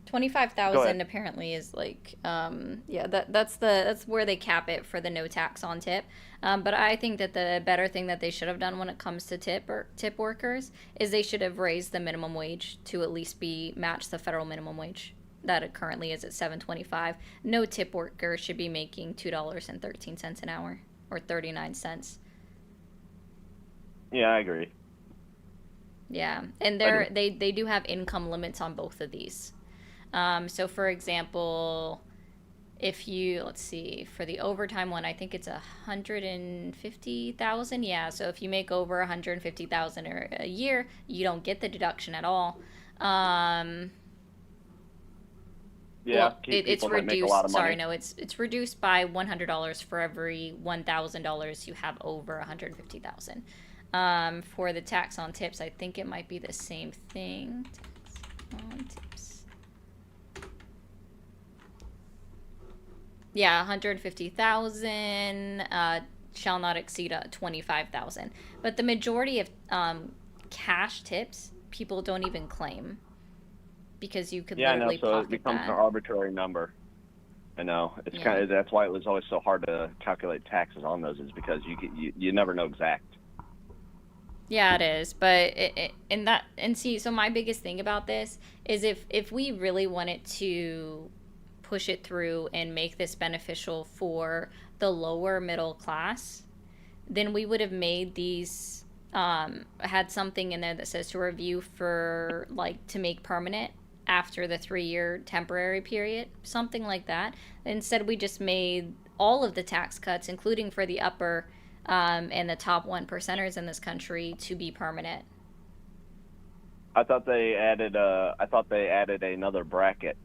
25,000 apparently is like that's where they cap it for the no tax on tip. But I think that the better thing that they should have done when it comes to tip workers is they should have raised the minimum wage to at least match the federal minimum wage that it currently is at $7.25. No tip worker should be making $2.13 an hour or 39 cents. Yeah, I agree. Yeah, and they do have income limits on both of these. So for example, if you, let's see, for the overtime one, I think it's 150,000. Yeah. So if you make over 150,000 a year, you don't get the deduction at all. It's reduced. Sorry, no, it's reduced by $100 for every $1,000 you have over 150,000. For the tax on tips, I think it might be the same thing. Tax on tips. Yeah, 150,000 shall not exceed 25,000. But the majority of cash tips, people don't even claim because you could literally so pocket it becomes that. an arbitrary number. I know it's kind of that's why it was always so hard to calculate taxes on those, is because you never know exact. Yeah, it is. But so my biggest thing about this is if we really wanted to push it through and make this beneficial for the lower middle class, then we would have made these had something in there that says to review for like to make permanent after the 3-year temporary period, something like that. Instead, we just made all of the tax cuts, including for the upper and the top 1%ers in this country, to be permanent. I thought they added another bracket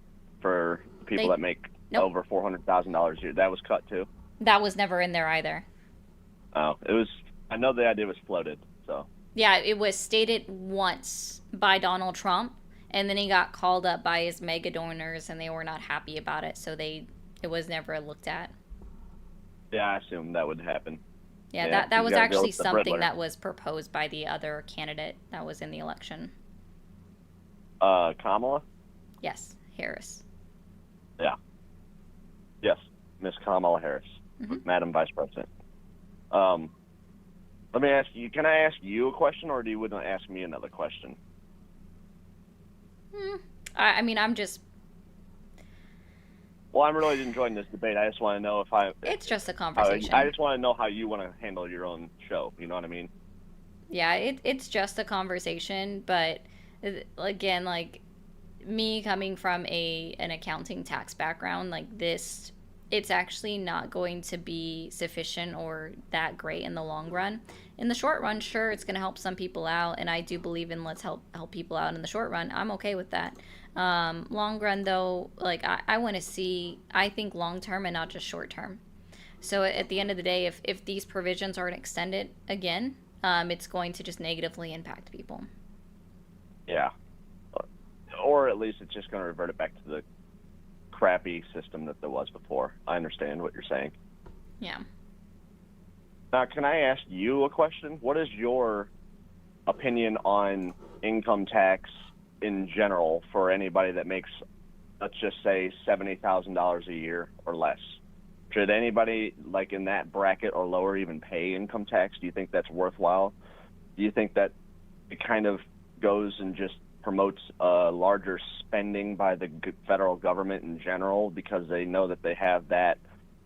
for people that make over $400,000 a year. That was cut too. That was never in there either. Oh, it was. I know the idea was floated. So. Yeah, it was stated once by Donald Trump, and then he got called up by his mega donors, and they were not happy about it, so it was never looked at. Yeah, I assumed that would happen. Yeah, that was actually something that was proposed by the other candidate that was in the election. Kamala? Yes, Harris. Yeah. Yes, Miss Kamala Harris, Madam Vice President. Let me ask you, can I ask you a question, or do you want to ask me another question? I mean, I'm just... Well, I'm really enjoying this debate. I just want to know It's just a conversation. I just want to know how you want to handle your own show. You know what I mean? Yeah, it's just a conversation, but again, like me coming from an accounting tax background, like this, it's actually not going to be sufficient or that great in the long run. In the short run, sure, it's going to help some people out, and I do believe in let's help people out in the short run. I'm okay with that. Long run, though, like I want to see, I think long term and not just short term. So at the end of the day, if these provisions aren't extended again, it's going to just negatively impact people. Yeah. Or at least it's just going to revert it back to the crappy system that there was before. I understand what you're saying. Yeah. Now, can I ask you a question? What is your opinion on income tax in general for anybody that makes, let's just say, $70,000 a year or less? Should anybody like in that bracket or lower even pay income tax? Do you think that's worthwhile? Do you think that it kind of goes and just promotes larger spending by the federal government in general because they know that they have that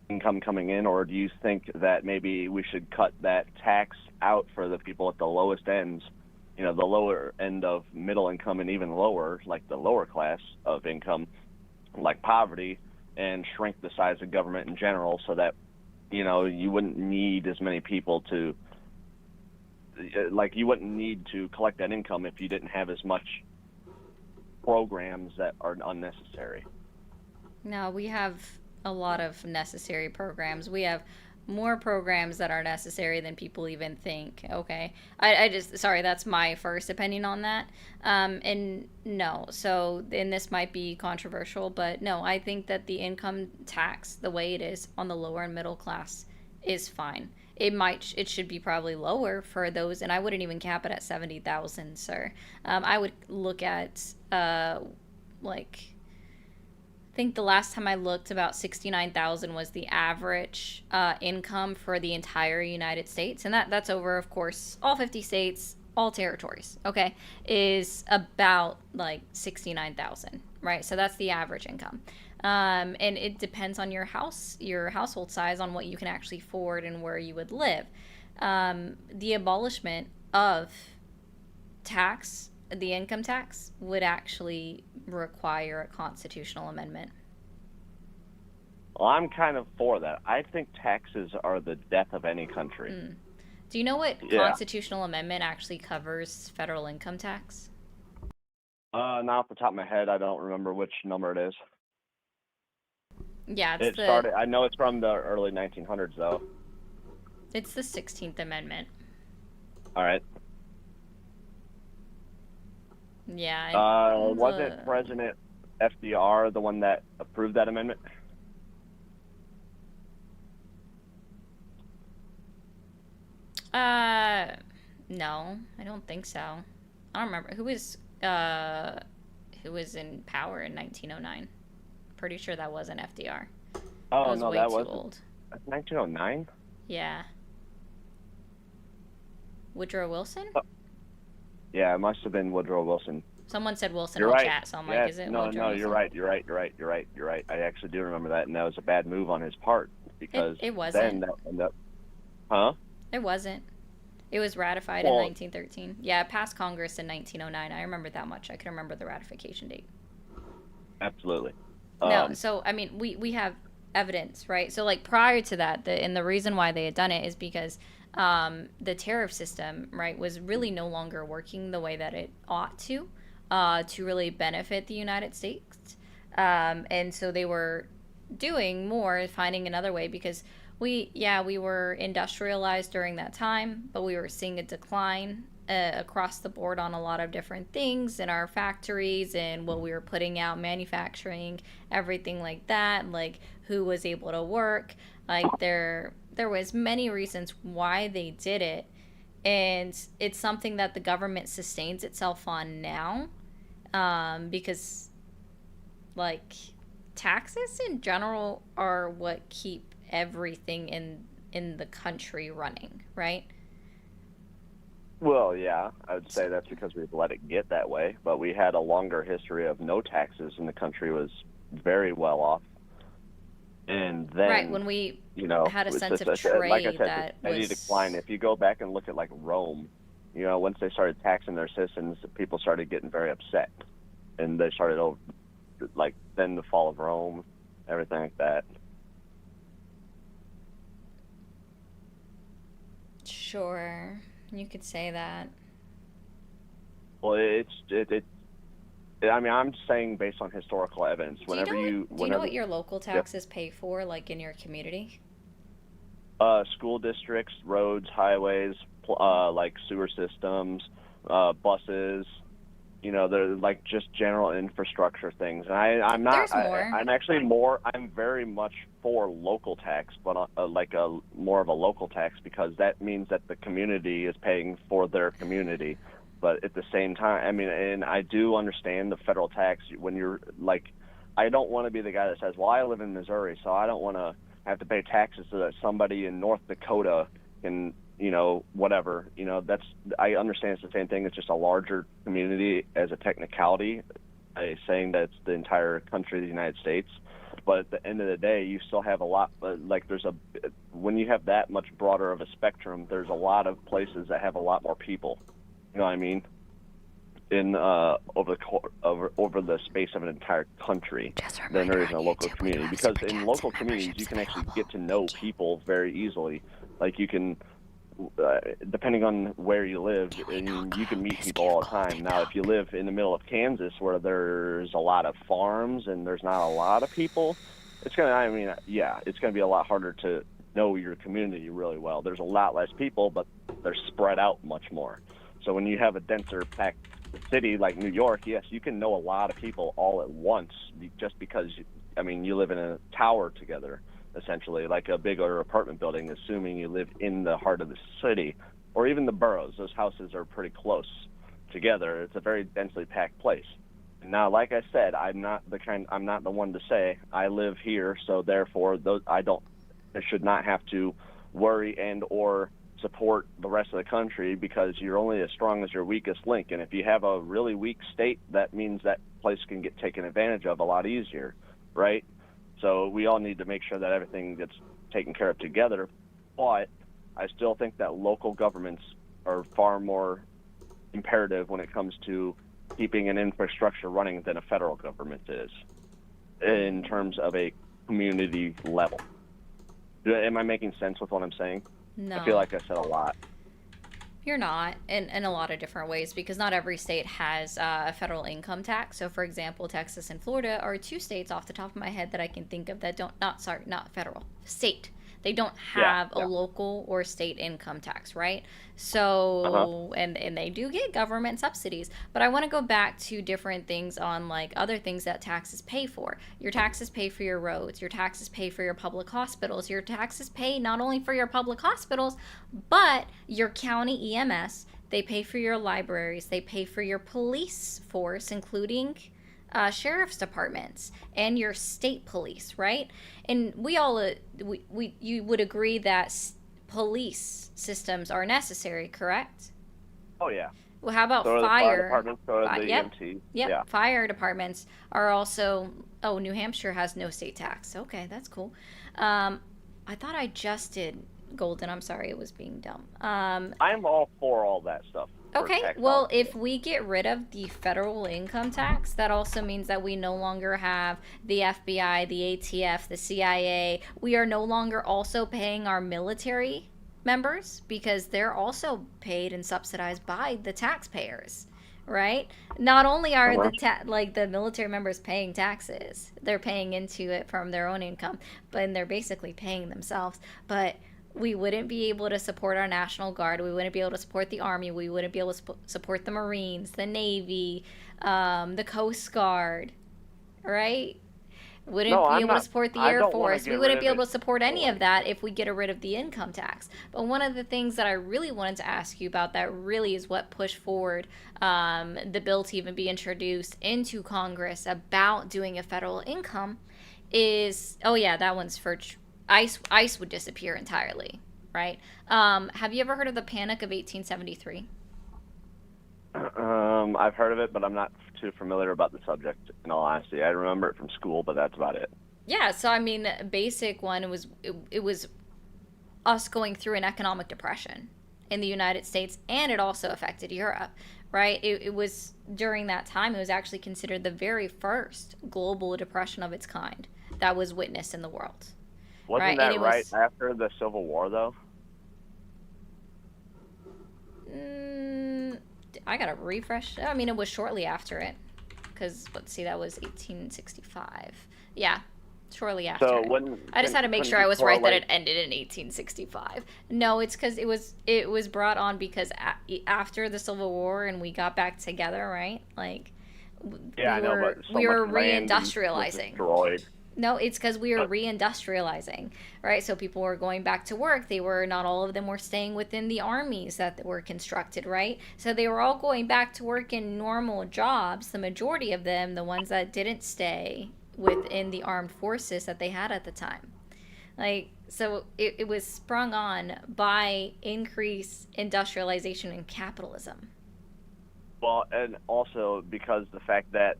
income coming in, or do you think that maybe we should cut that tax out for the people at the lowest ends, the lower end of middle income and even lower, like the lower class of income, like poverty, and shrink the size of government in general so that, you wouldn't need as many people to, you wouldn't need to collect that income if you didn't have as much programs that are unnecessary? No, we have a lot of necessary programs. We have more programs that are necessary than people even think. Okay, I just sorry, that's my first opinion on that. And no, and this might be controversial, but no, I think that the income tax, the way it is on the lower and middle class, is fine. It should be probably lower for those, and I wouldn't even cap it at 70,000, sir. I would look at like, I think the last time I looked, about 69,000 was the average income for the entire United States, and that's over, of course, all 50 states, all territories. Okay, is about like 69,000, right? So that's the average income, and it depends on your household size, on what you can actually afford and where you would live. The abolishment of the income tax would actually require a constitutional amendment. Well, I'm kind of for that. I think taxes are the death of any country. Do you know what constitutional amendment actually covers federal income tax? Not off the top of my head, I don't remember which number it is. Yeah, I know it's from the early 1900s, though. It's the 16th Amendment. All right. Yeah. Wasn't President FDR the one that approved that amendment? No, I don't think so. I don't remember who was in power in 1909. Pretty sure that wasn't FDR. Oh, was no, way that too wasn't. old. 1909? Yeah. Woodrow Wilson? Yeah, it must have been Woodrow Wilson. Someone said Wilson You're in right. chat, so I'm yes. like, is it Woodrow No, Wilson? you're right. I actually do remember that, and that was a bad move on his part because it wasn't. then that ended up. Huh? It wasn't. It was ratified in 1913. Yeah, it passed Congress in 1909. I remember that much. I can remember the ratification date. Absolutely. No, so I mean, we have evidence, right? So like prior to that, the reason why they had done it is because the tariff system, right, was really no longer working the way that it ought to really benefit the United States, and so they were doing more, finding another way, because we were industrialized during that time, but we were seeing a decline across the board on a lot of different things in our factories and what we were putting out, manufacturing, everything like that, like who was able to work. Like there was many reasons why they did it, and it's something that the government sustains itself on now, because like taxes in general are what keep everything in the country running, right? Well, yeah, I would say that's because we've let it get that way, but we had a longer history of no taxes, and the country was very well off. And then, right, when we had a sense of trade, like I said, that steady decline. If you go back and look at like Rome, once they started taxing their citizens, people started getting very upset, and they started then the fall of Rome, everything like that. Sure, you could say that. Well, I mean, I'm saying based on historical evidence. Do you know what your local taxes pay for, like in your community? School districts, roads, highways, like sewer systems, buses. They're like just general infrastructure things. And I'm not. There's more. I'm actually I'm very much for local tax, but more of a local tax, because that means that the community is paying for their community. But at the same time, I mean, and I do understand the federal tax when you're like, I don't want to be the guy that says, well, I live in Missouri, so I don't want to have to pay taxes so that somebody in North Dakota can whatever. I understand it's the same thing. It's just a larger community as a technicality, saying that it's the entire country of the United States. But at the end of the day, you still have a lot. When you have that much broader of a spectrum, there's a lot of places that have a lot more people. You know what I mean? Over the space of an entire country than there is in a local community. Because in local communities, you can actually get to know people very easily. Like you can, depending on where you live, and you can meet people all the time. Now, if you live in the middle of Kansas, where there's a lot of farms and there's not a lot of people, it's gonna be a lot harder to know your community really well. There's a lot less people, but they're spread out much more. So when you have a denser packed city like New York, yes, you can know a lot of people all at once, just because you live in a tower together, essentially, like a bigger apartment building, assuming you live in the heart of the city, or even the boroughs. Those houses are pretty close together. It's a very densely packed place. Now, like I said, I'm not the one to say I live here, so therefore I should not have to worry and or support the rest of the country, because you're only as strong as your weakest link. And if you have a really weak state, that means that place can get taken advantage of a lot easier, right? So we all need to make sure that everything gets taken care of together. But I still think that local governments are far more imperative when it comes to keeping an infrastructure running than a federal government is, in terms of a community level. Am I making sense with what I'm saying? No. I feel like I said a lot. You're not, in a lot of different ways, because not every state has a federal income tax. So, for example, Texas and Florida are two states off the top of my head that I can think of that not federal, state. They don't have a local or state income tax, right? So, and they do get government subsidies. But I want to go back to different things on like other things that taxes pay for. Your taxes pay for your roads. Your taxes pay for your public hospitals. Your taxes pay not only for your public hospitals, but your county EMS. They pay for your libraries. They pay for your police force, including sheriff's departments and your state police, right? And you would agree that police systems are necessary, correct? Oh yeah. Well, how about so fire? The fire departments, so the Yep. EMTs. Yep. Yeah. Fire departments are also. Oh, New Hampshire has no state tax. Okay, that's cool. I thought I just did Golden. I'm sorry, it was being dumb. I'm all for all that stuff. Okay, well, if we get rid of the federal income tax, that also means that we no longer have the FBI, the ATF, the CIA. We are no longer also paying our military members, because they're also paid and subsidized by the taxpayers, right? Not only are the military members paying taxes, they're paying into it from their own income, but they're basically paying themselves. But we wouldn't be able to support our National Guard. We wouldn't be able to support the Army. We wouldn't be able to support the Marines, the Navy, the Coast Guard, right? Wouldn't be able to support the Air Force. We wouldn't be able to support any of that if we get rid of the income tax. But one of the things that I really wanted to ask you about that really is what pushed forward the bill to even be introduced into Congress about doing a federal income is, that one's for ICE would disappear entirely, right? Have you ever heard of the Panic of 1873? I've heard of it, but I'm not too familiar about the subject, in all honesty. I remember it from school, but that's about it. Yeah, so I mean, basic one, it was us going through an economic depression in the United States, and it also affected Europe, right? It was during that time, it was actually considered the very first global depression of its kind that was witnessed in the world. Wasn't that right after the Civil War, though? I gotta refresh. I mean, it was shortly after it, because let's see, that was 1865. Yeah, shortly after. So I just had to make sure I was right that it ended in 1865. No, it's because it was brought on because after the Civil War and we got back together, right? Like, we were reindustrializing. No, it's because we were reindustrializing, right? So people were going back to work. Not all of them were staying within the armies that were constructed, right? So they were all going back to work in normal jobs. The majority of them, the ones that didn't stay within the armed forces that they had at the time. Like, so it was sprung on by increased industrialization and capitalism. Well, and also because the fact that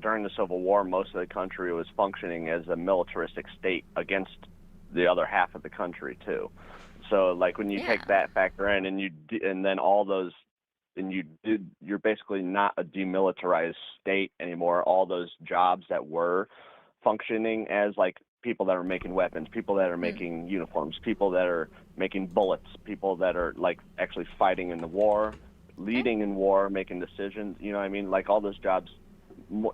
during the Civil War, most of the country was functioning as a militaristic state against the other half of the country too. So, like when you take that factor in, and then all those, and you're basically not a demilitarized state anymore. All those jobs that were functioning as like people that are making weapons, people that are making uniforms, people that are making bullets, people that are like actually fighting in the war, leading in war, making decisions. You know what I mean? Like all those jobs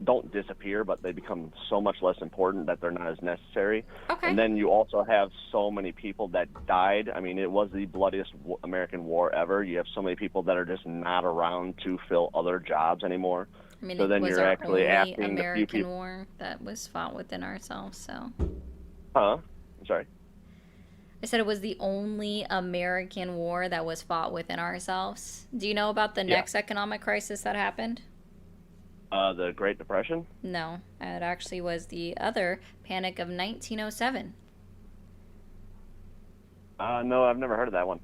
don't disappear, but they become so much less important that they're not as necessary. Okay. And then you also have so many people that died. I mean, it was the bloodiest American war ever. You have so many people that are just not around to fill other jobs anymore. I mean, so it then was you're our actually only asking American the few people. war that was fought within ourselves. So. Huh? I'm sorry. I said it was the only American war that was fought within ourselves. Do you know about the next economic crisis that happened? The Great Depression? No, it actually was the other Panic of 1907. No, I've never heard of that one.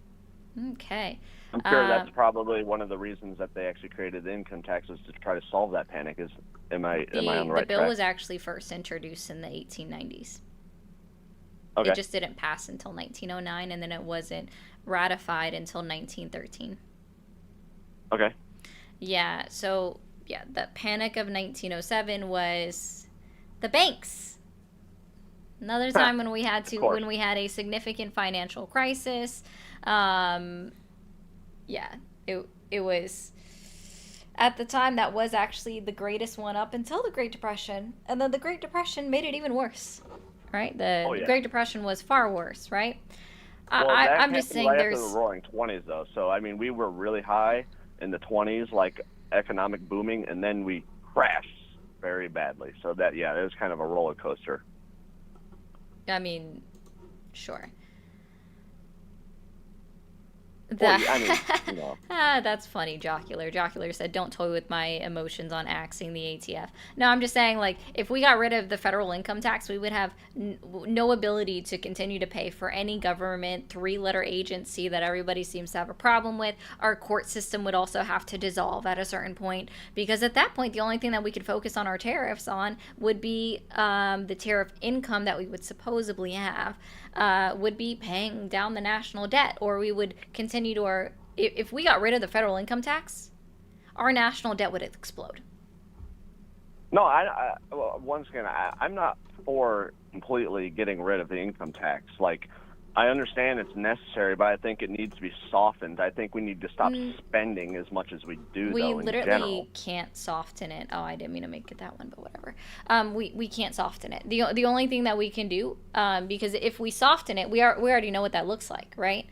Okay. I'm sure that's probably one of the reasons that they actually created the income taxes to try to solve that panic. Am I on the right track? The bill was actually first introduced in the 1890s. Okay. It just didn't pass until 1909, and then it wasn't ratified until 1913. Okay. Yeah, so, yeah, the Panic of 1907 was the banks. Another time when we had a significant financial crisis. Yeah, it was, at the time, that was actually the greatest one up until the Great Depression. And then the Great Depression made it even worse, right? The Great Depression was far worse, right? Well, I'm just saying right there's... after the Roaring 20s, though. So, I mean, we were really high in the 20s, like economic booming, and then we crashed very badly. So that, it was kind of a roller coaster. I mean, sure. Well, I mean, you know. That's funny, Jocular. Jocular said, don't toy with my emotions on axing the ATF. No, I'm just saying, like, if we got rid of the federal income tax, we would have no ability to continue to pay for any government three-letter agency that everybody seems to have a problem with. Our court system would also have to dissolve at a certain point, because at that point, the only thing that we could focus on our tariffs on would be the tariff income that we would supposedly have, would be paying down the national debt, or we would continue to if we got rid of the federal income tax, our national debt would explode. No, once again, I'm not for completely getting rid of the income tax. Like, I understand it's necessary, but I think it needs to be softened. I think we need to stop spending as much as we do, we though, in general. We literally can't soften it. Oh, I didn't mean to make it that one, but whatever. We can't soften it. The only thing that we can do, because if we soften it, we already know what that looks like, right?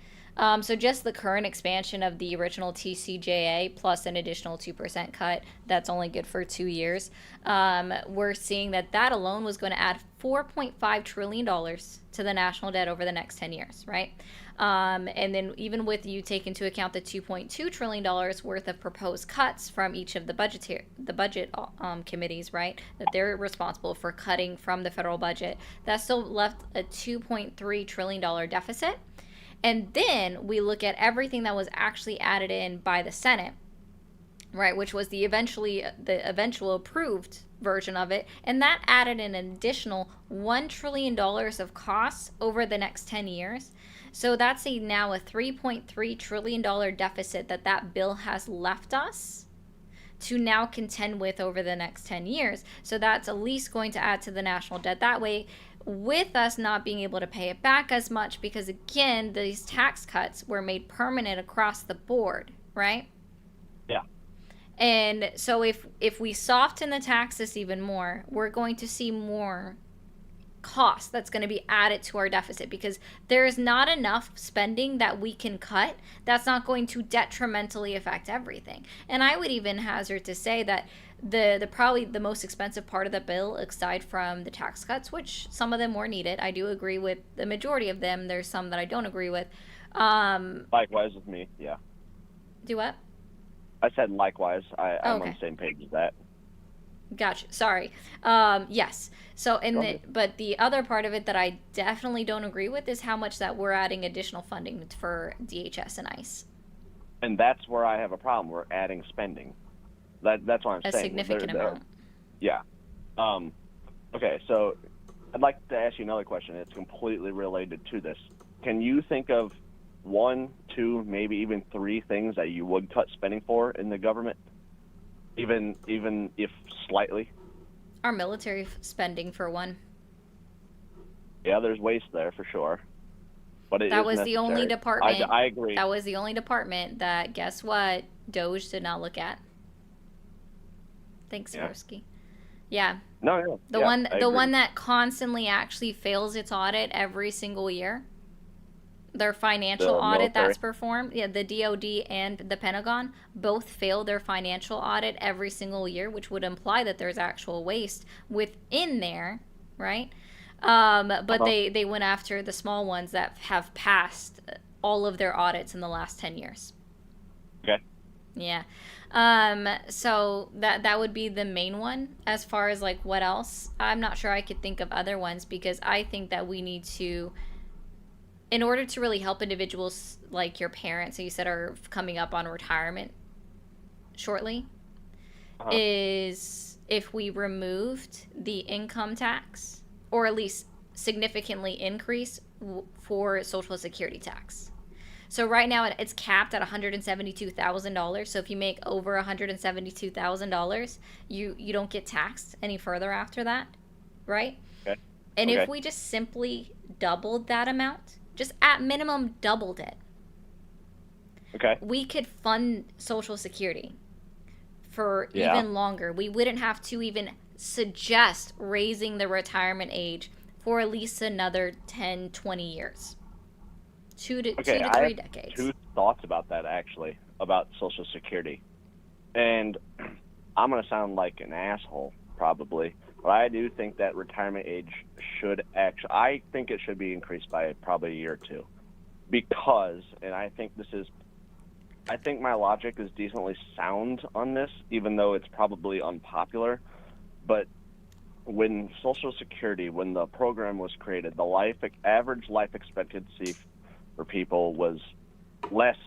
So just the current expansion of the original TCJA plus an additional 2% cut, that's only good for 2 years. We're seeing that alone was going to add $4.5 trillion to the national debt over the next 10 years, right? And then even with you take into account the $2.2 trillion worth of proposed cuts from each of the budget committees, right, that they're responsible for cutting from the federal budget, that still left a $2.3 trillion deficit. And then we look at everything that was actually added in by the Senate, right, which was the eventual approved version of it, and that added an additional $1 trillion of costs over the next 10 years. So that's now a $3.3 trillion deficit that bill has left us to now contend with over the next 10 years. So that's at least going to add to the national debt that way, with us not being able to pay it back as much, because again, these tax cuts were made permanent across the board, right? Yeah. And so if we soften the taxes even more, we're going to see more cost that's going to be added to our deficit, because there is not enough spending that we can cut that's not going to detrimentally affect everything. And I would even hazard to say that the probably the most expensive part of the bill, aside from the tax cuts, which some of them were needed, I do agree with the majority of them. There's some that I don't agree with. Likewise with me, yeah. Do what? I said likewise. I'm on the same page as that. Gotcha. Sorry. Yes. So, but the other part of it that I definitely don't agree with is how much that we're adding additional funding for DHS and ICE. And that's where I have a problem. We're adding spending. That's what I'm A saying. significant amount. Yeah. Okay, so I'd like to ask you another question. It's completely related to this. Can you think of 1, 2, maybe even 3 things that you would cut spending for in the government, even if slightly? Our military spending, for one. Yeah, there's waste there for sure, but it That is was necessary. the only department. I agree. That was the only department that, guess what, Doge did not look at. Thanks, Swirsky. Yeah. No. The one that constantly actually fails its audit every single year. Their financial audit that's performed, the DoD and the Pentagon both fail their financial audit every single year, which would imply that there's actual waste within there, right? But they went after the small ones that have passed all of their audits in the last 10 years. Okay. Yeah. So that would be the main one. As far as like what else, I'm not sure I could think of other ones, because I think that we need to, in order to really help individuals like your parents, who you said are coming up on retirement shortly, is if we removed the income tax, or at least significantly increase for Social Security tax. So right now it's capped at $172,000. So if you make over $172,000, you don't get taxed any further after that, right? Okay. And if we just simply doubled that amount, just at minimum doubled it, we could fund Social Security for even longer. We wouldn't have to even suggest raising the retirement age for at least another 10, 20 years. 2 to 3 decades. 2 thoughts about that, actually, about Social Security. And I'm going to sound like an asshole, probably, but I do think that retirement age should actually, I think it should be increased by probably a year or 2. Because, and I think my logic is decently sound on this, even though it's probably unpopular. But when Social Security, when the program was created, the average life expectancy for people was less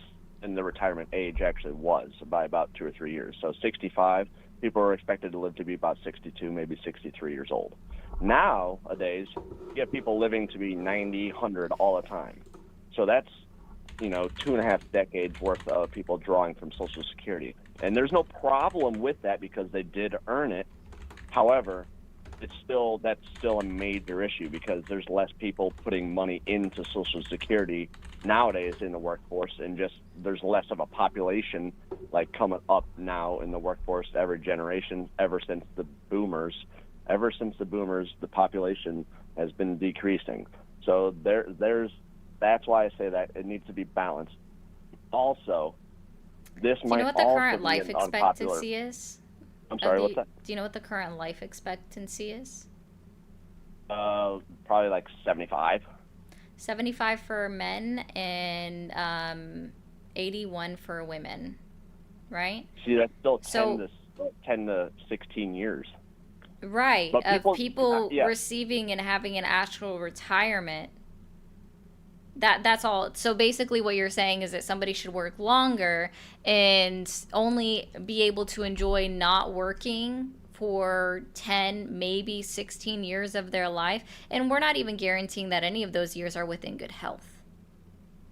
than the retirement age actually was, by about 2 or 3 years. So 65, people are expected to live to be about 62, maybe 63 years old. Nowadays, you get people living to be 90, 100 all the time. So that's, 2.5 decades worth of people drawing from Social Security. And there's no problem with that because they did earn it. However, that's still a major issue because there's less people putting money into Social Security nowadays in the workforce, and just there's less of a population like coming up now in the workforce every generation. Ever since the boomers, the population has been decreasing. So that's why I say that it needs to be balanced. Also, this might also be unpopular. Do you know what the current life expectancy is? I'm sorry, what's that? Do you know what the current life expectancy is? Probably like 75. 75 for men and 81 for women, right? See, that's still 10 to 16 years. Right, of people receiving and having an actual retirement. That's all. So basically what you're saying is that somebody should work longer and only be able to enjoy not working for 10, maybe 16 years of their life. And we're not even guaranteeing that any of those years are within good health.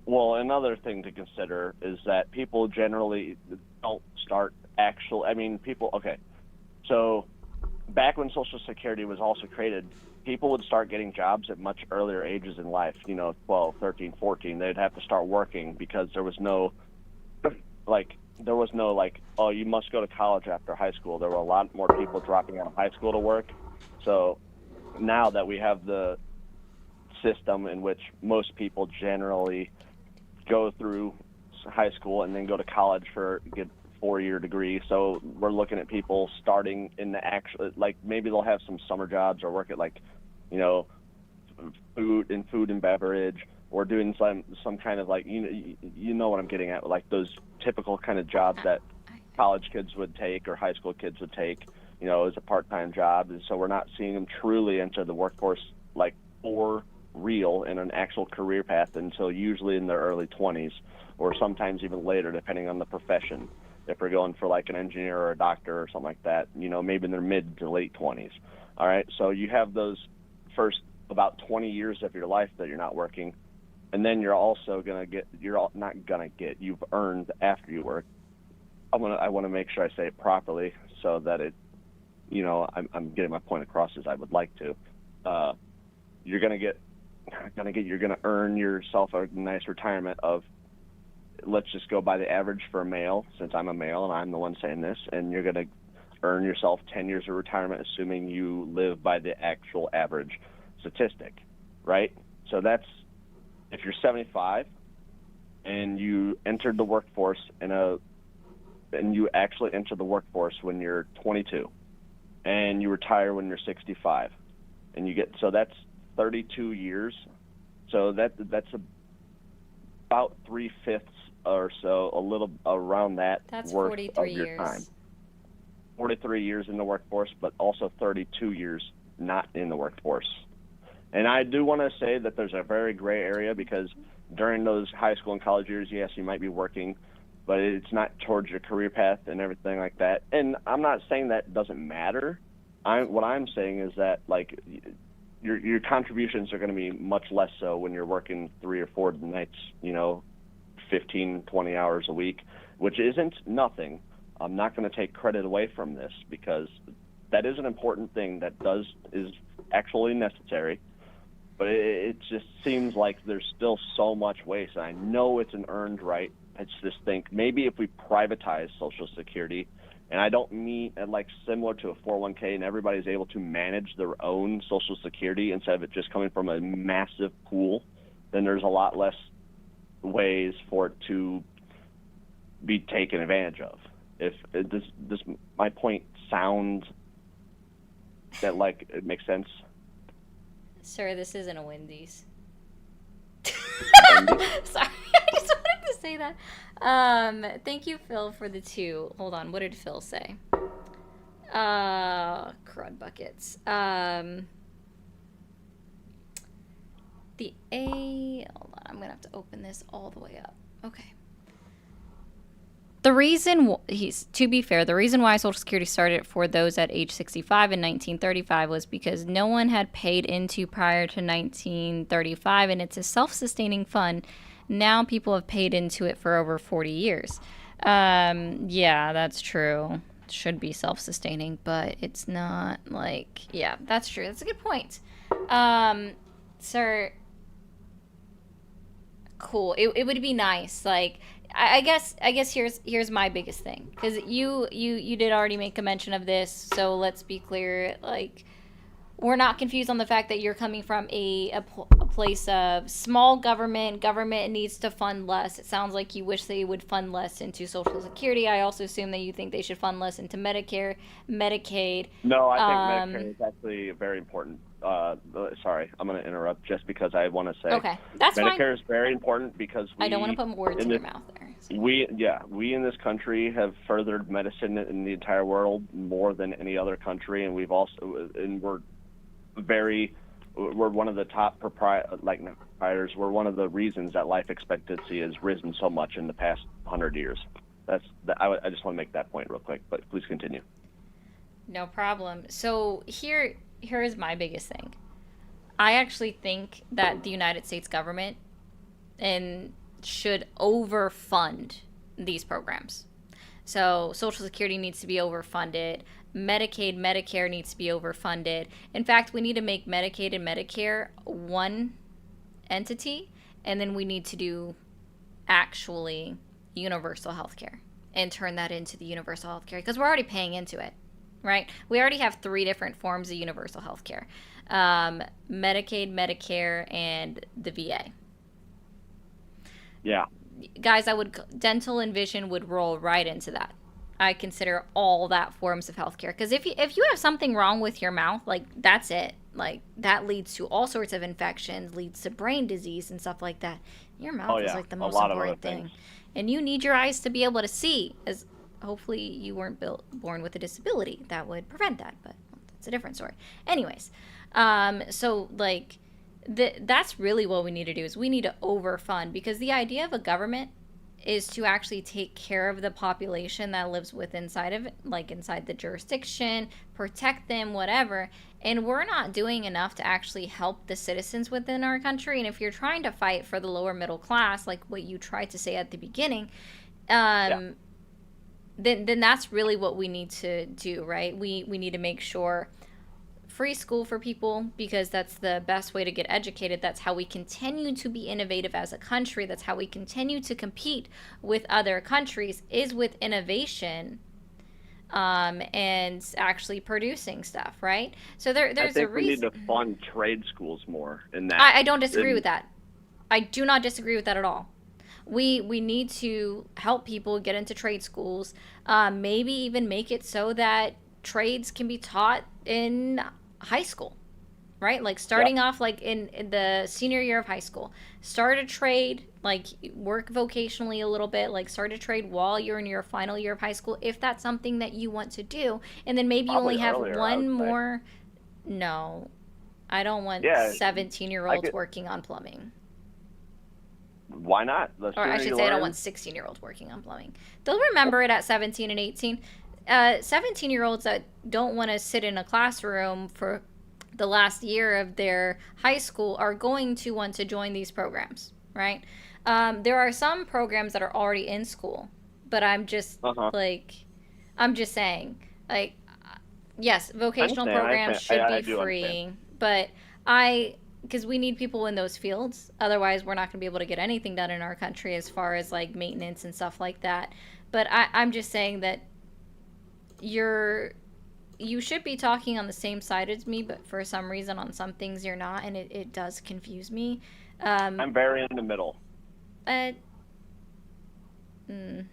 Well, another thing to consider is that people generally don't start so back when Social Security was also created, people would start getting jobs at much earlier ages in life, 12, 13, 14. They'd have to start working because there was no, oh, you must go to college after high school. There were a lot more people dropping out of high school to work. So now that we have the system in which most people generally go through high school and then go to college get a 4-year degree. So we're looking at people starting in the actual, maybe they'll have some summer jobs or work at food and beverage, or doing some kind of you know what I'm getting at, those typical kind of jobs that college kids would take or high school kids would take. as a part-time job. And so we're not seeing them truly enter the workforce like for real in an actual career path until usually in their early 20s or sometimes even later, depending on the profession. If we're going for like an engineer or a doctor or something like that, maybe in their mid to late 20s. All right. So you have those first about 20 years of your life that you're not working. And then you're also you've earned after you work. I want to make sure I say it properly so that I'm getting my point across as I would like to. You're going to earn yourself a nice retirement of, let's just go by the average for a male, since I'm a male and I'm the one saying this, and you're going to earn yourself 10 years of retirement, assuming you live by the actual average statistic, right? So that's, if you're 75 and you entered the workforce and you actually enter the workforce when you're 22 and you retire when you're 65 and so that's 32 years. So that's about 3/5 or so, a little around that. That's worth 43 of your years. time. 43 years in the workforce, but also 32 years not in the workforce. And I do want to say that there's a very gray area, because during those high school and college years, yes, you might be working, but it's not towards your career path and everything like that. And I'm not saying that doesn't matter. What I'm saying is that, like, your contributions are going to be much less so when you're working 3 or 4 nights, 15, 20 hours a week, which isn't nothing. I'm not going to take credit away from this, because that is an important thing that is actually necessary. But it just seems like there's still so much waste. And I know it's an earned right. I just think maybe if we privatize Social Security, and I don't mean like similar to a 401k, and everybody's able to manage their own Social Security instead of it just coming from a massive pool, then there's a lot less ways for it to be taken advantage of. If this my point sounds that like it makes sense. Sir, this isn't a Wendy's. Sorry, I just wanted to say that. Thank you, Phil, for the 2. Hold on, what did Phil say? Crud buckets. The A. Hold on, I'm gonna have to open this all the way up. Okay. The reason, to be fair, the reason why Social Security started for those at age 65 in 1935 was because no one had paid into prior to 1935, and it's a self-sustaining fund. Now people have paid into it for over 40 years. Yeah, that's true. It should be self-sustaining, but it's not. Like, yeah, that's true. That's a good point. Sir, cool. It would be nice, like, I guess here's my biggest thing, because you did already make a mention of this, so let's be clear. Like, we're not confused on the fact that you're coming from a place of small government. Government needs to fund less. It sounds like you wish they would fund less into Social Security. I also assume that you think they should fund less into Medicare, Medicaid. No, I think Medicare is actually very important. Sorry, I'm going to interrupt just because I want to say. Okay, that's fine. Medicare is very important because I don't want to put words in your mouth there. So. We in this country have furthered medicine in the entire world more than any other country, and we're one of the top proprietors. We're one of the reasons that life expectancy has risen so much in the past 100 years. I just want to make that point real quick, but please continue. No problem. So here is my biggest thing. I actually think that the United States government should overfund these programs. So Social Security needs to be overfunded. Medicaid, Medicare needs to be overfunded. In fact, we need to make Medicaid and Medicare one entity, and then we need to do actually universal health care and turn that into the universal health care, because we're already paying into it, right? We already have 3 different forms of universal health care. Medicaid, Medicare, and the VA. Yeah. Guys, dental and vision would roll right into that. I consider all that forms of healthcare, because if you have something wrong with your mouth, like, that's it. Like, that leads to all sorts of infections, leads to brain disease and stuff like that. Your mouth is like the most important thing, and you need your eyes to be able to see. As hopefully you weren't born with a disability that would prevent that, but that's a different story. Anyways, so like that's really what we need to do is we need to overfund, because the idea of a government is to actually take care of the population that lives inside of it, like inside the jurisdiction, protect them, whatever. And we're not doing enough to actually help the citizens within our country. And if you're trying to fight for the lower middle class, like what you tried to say at the beginning, then that's really what we need to do, right? We need to make sure free school for people, because that's the best way to get educated. That's how we continue to be innovative as a country. That's how we continue to compete with other countries, is with innovation, and actually producing stuff, right? So there's I think a we need reason. to fund trade schools more in that. I don't disagree with that. I do not disagree with that at all. We need to help people get into trade schools, maybe even make it so that trades can be taught in high school, right? Like starting off like in the senior year of high school, start a trade, like work vocationally a little bit, like start a trade while you're in your final year of high school, if that's something that you want to do. And then maybe you only have one more. No, I don't want 17-year-olds working on plumbing. Why not? Or I should say I don't want 16-year-olds working on plumbing. They'll remember it at 17 and 18. 17-year-olds that don't want to sit in a classroom for the last year of their high school are going to want to join these programs, right? There are some programs that are already in school, but I'm just I'm just saying, like, yes, vocational programs should be free, but because we need people in those fields. Otherwise, we're not going to be able to get anything done in our country as far as like maintenance and stuff like that. But I'm just saying that you should be talking on the same side as me, but for some reason on some things you're not, and it does confuse me. I'm very in the middle. I'm in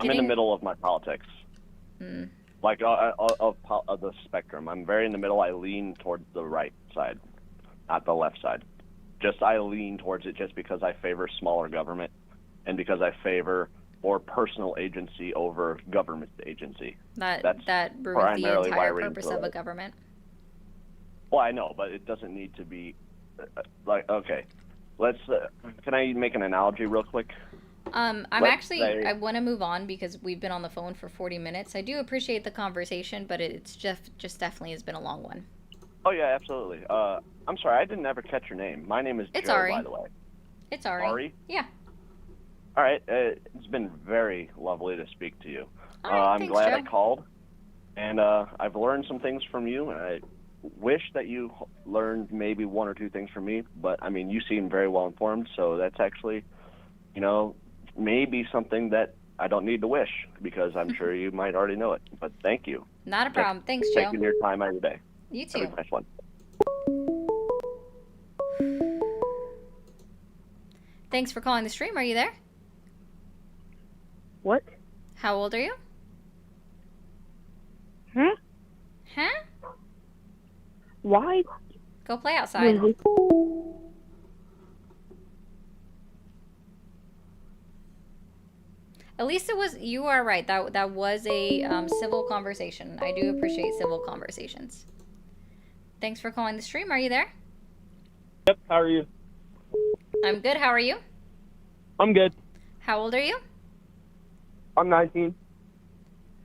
the middle of my politics. Like of the spectrum. I'm very in the middle. I lean towards the right side, not the left side. I lean towards it just because I favor smaller government, and because I favor more personal agency over government agency. That ruins the entire purpose of a government. Well, I know, but it doesn't need to be like, okay. Let's can I make an analogy real quick? I want to move on because we've been on the phone for 40 minutes. I do appreciate the conversation, but it's just definitely has been a long one. Oh yeah, absolutely. I'm sorry, I didn't ever catch your name. My name is Joe, Ari. by the way. It's Ari. Ari? Yeah. All right. It's been very lovely to speak to you. Right, I'm glad Joe. I called, and I've learned some things from you, and I wish that you learned maybe one or two things from me, but I mean, you seem very well informed, so that's actually, maybe something that I don't need to wish, because I'm sure you might already know it. But thank you. Not a problem. Thanks, Joe. Taking your time every day. You too. Have a nice one. Thanks for calling the stream. Are you there? What? How old are you? Huh? Huh? Why? Go play outside. At least you are right. That was a civil conversation. I do appreciate civil conversations. Thanks for calling the stream. Are you there? Yep, how are you? I'm good. How are you? I'm good. How old are you? I'm 19.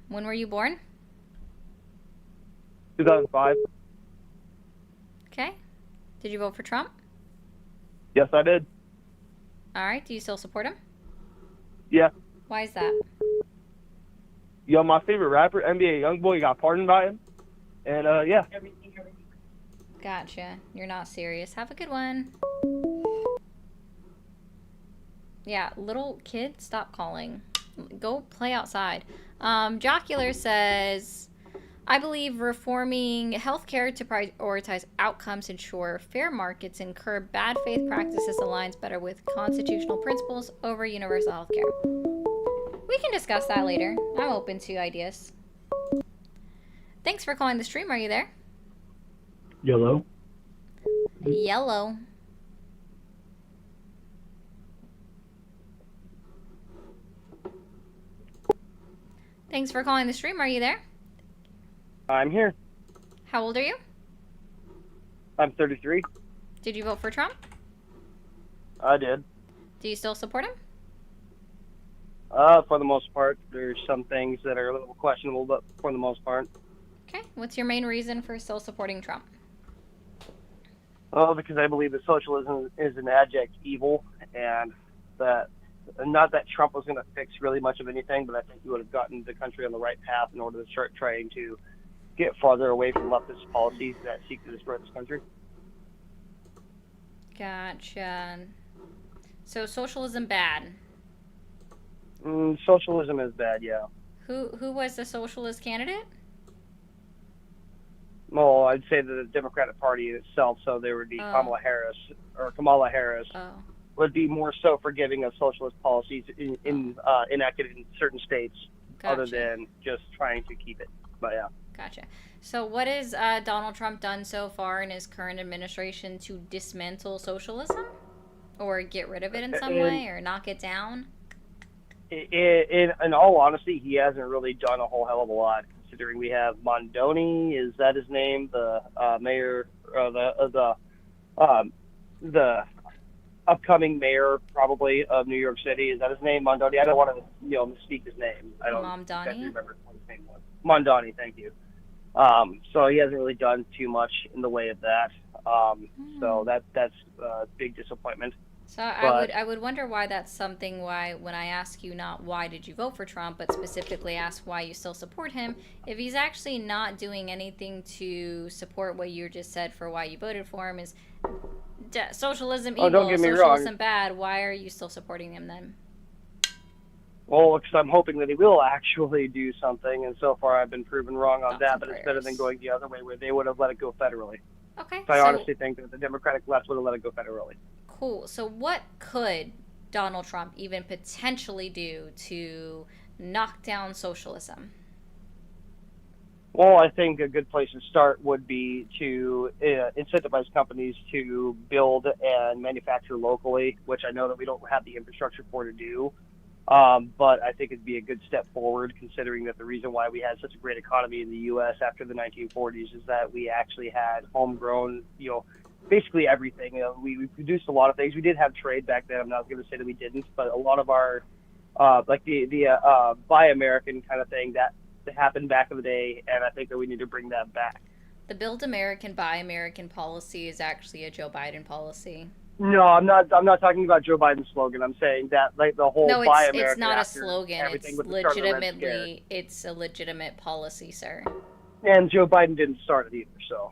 When were you born? 2005. Okay. Did you vote for Trump? Yes, I did. All right. Do you still support him? Yeah. Why is that? Yo, my favorite rapper, NBA Youngboy, got pardoned by him. And, yeah. Gotcha. You're not serious. Have a good one. Yeah, little kid, stop calling. Go play outside. Jocular says, I believe reforming healthcare to prioritize outcomes, ensure fair markets, and curb bad faith practices aligns better with constitutional principles over universal healthcare. We can discuss that later. I'm open to ideas. Thanks for calling the stream. Are you there? Yellow. Yellow. Thanks for calling the stream. Are you there? I'm here. How old are you? I'm 33. Did you vote for Trump? I did. Do you still support him? For the most part. There's some things that are a little questionable, but for the most part. Okay. What's your main reason for still supporting Trump? Oh, because I believe that socialism is an abject evil, and that not that Trump was going to fix really much of anything, but I think he would have gotten the country on the right path in order to start trying to get farther away from leftist policies that seek to destroy this country. Gotcha. So socialism bad. Socialism is bad, yeah. Who was the socialist candidate? Well, I'd say that the Democratic Party itself, so there would be Kamala Harris, would be more so forgiving of socialist policies enacted in certain states, other than just trying to keep it. But yeah. Gotcha. So what has Donald Trump done so far in his current administration to dismantle socialism? Or get rid of it in some way, or knock it down? In all honesty, he hasn't really done a whole hell of a lot, considering we have Mondoni, is that his name? The mayor, the upcoming mayor, probably, of New York City. Is that his name, Mondoni? I don't want to, misspeak his name. I don't exactly remember what his name was. Mondoni, thank you. So he hasn't really done too much in the way of that. So that's a big disappointment. So I would wonder why that's something why when I ask you not why did you vote for Trump, but specifically ask why you still support him, if he's actually not doing anything to support what you just said for why you voted for him is socialism evil, don't get me socialism wrong. Bad, why are you still supporting him then? Well, because I'm hoping that he will actually do something, and so far I've been proven wrong on that, but it's better than going the other way where they would have let it go federally. Okay. So I honestly think that the Democratic left would have let it go federally. Cool. So what could Donald Trump even potentially do to knock down socialism? Well, I think a good place to start would be to incentivize companies to build and manufacture locally, which I know that we don't have the infrastructure for to do. But I think it'd be a good step forward, considering that the reason why we had such a great economy in the U.S. after the 1940s is that we actually had homegrown, basically everything. We produced a lot of things. We did have trade back then. I'm not going to say that we didn't, but a lot of our, like the Buy American kind of thing that happened back in the day, and I think that we need to bring that back. The Build American, Buy American policy is actually a Joe Biden policy. No, I'm not talking about Joe Biden's slogan. I'm saying that like the whole Buy American. No, it's not a slogan. It's a legitimate policy, sir. And Joe Biden didn't start it either, so.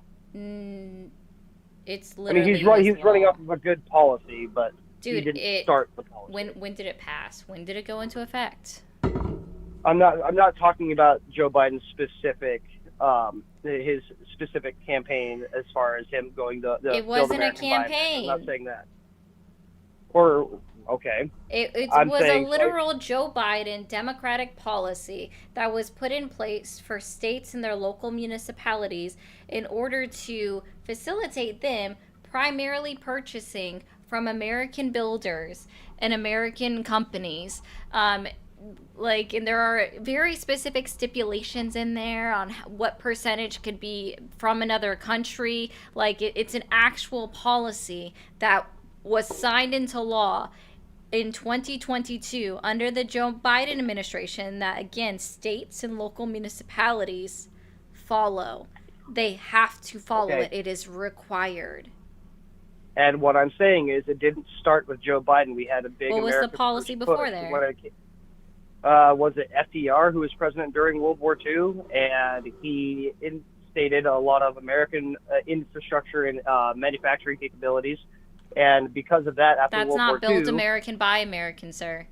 It's literally. He's running off of a good policy, but he didn't start the policy. When did it pass? When did it go into effect? I'm not talking about Joe Biden's specific his specific campaign as far as him going the it wasn't a campaign. I'm not saying that. Or okay. It was a literal Joe Biden Democratic policy that was put in place for states and their local municipalities in order to facilitate them primarily purchasing from American builders and American companies. And there are very specific stipulations in there on what percentage could be from another country. It's an actual policy that was signed into law in 2022 under the Joe Biden administration that, again, states and local municipalities follow. They have to follow it. It is required. And what I'm saying is it didn't start with Joe Biden. We had a big What was the policy before there? Was it FDR who was president during World War II, and he instated a lot of American infrastructure and manufacturing capabilities, and because of that, after World War II... That's not Build American, Buy American, sir.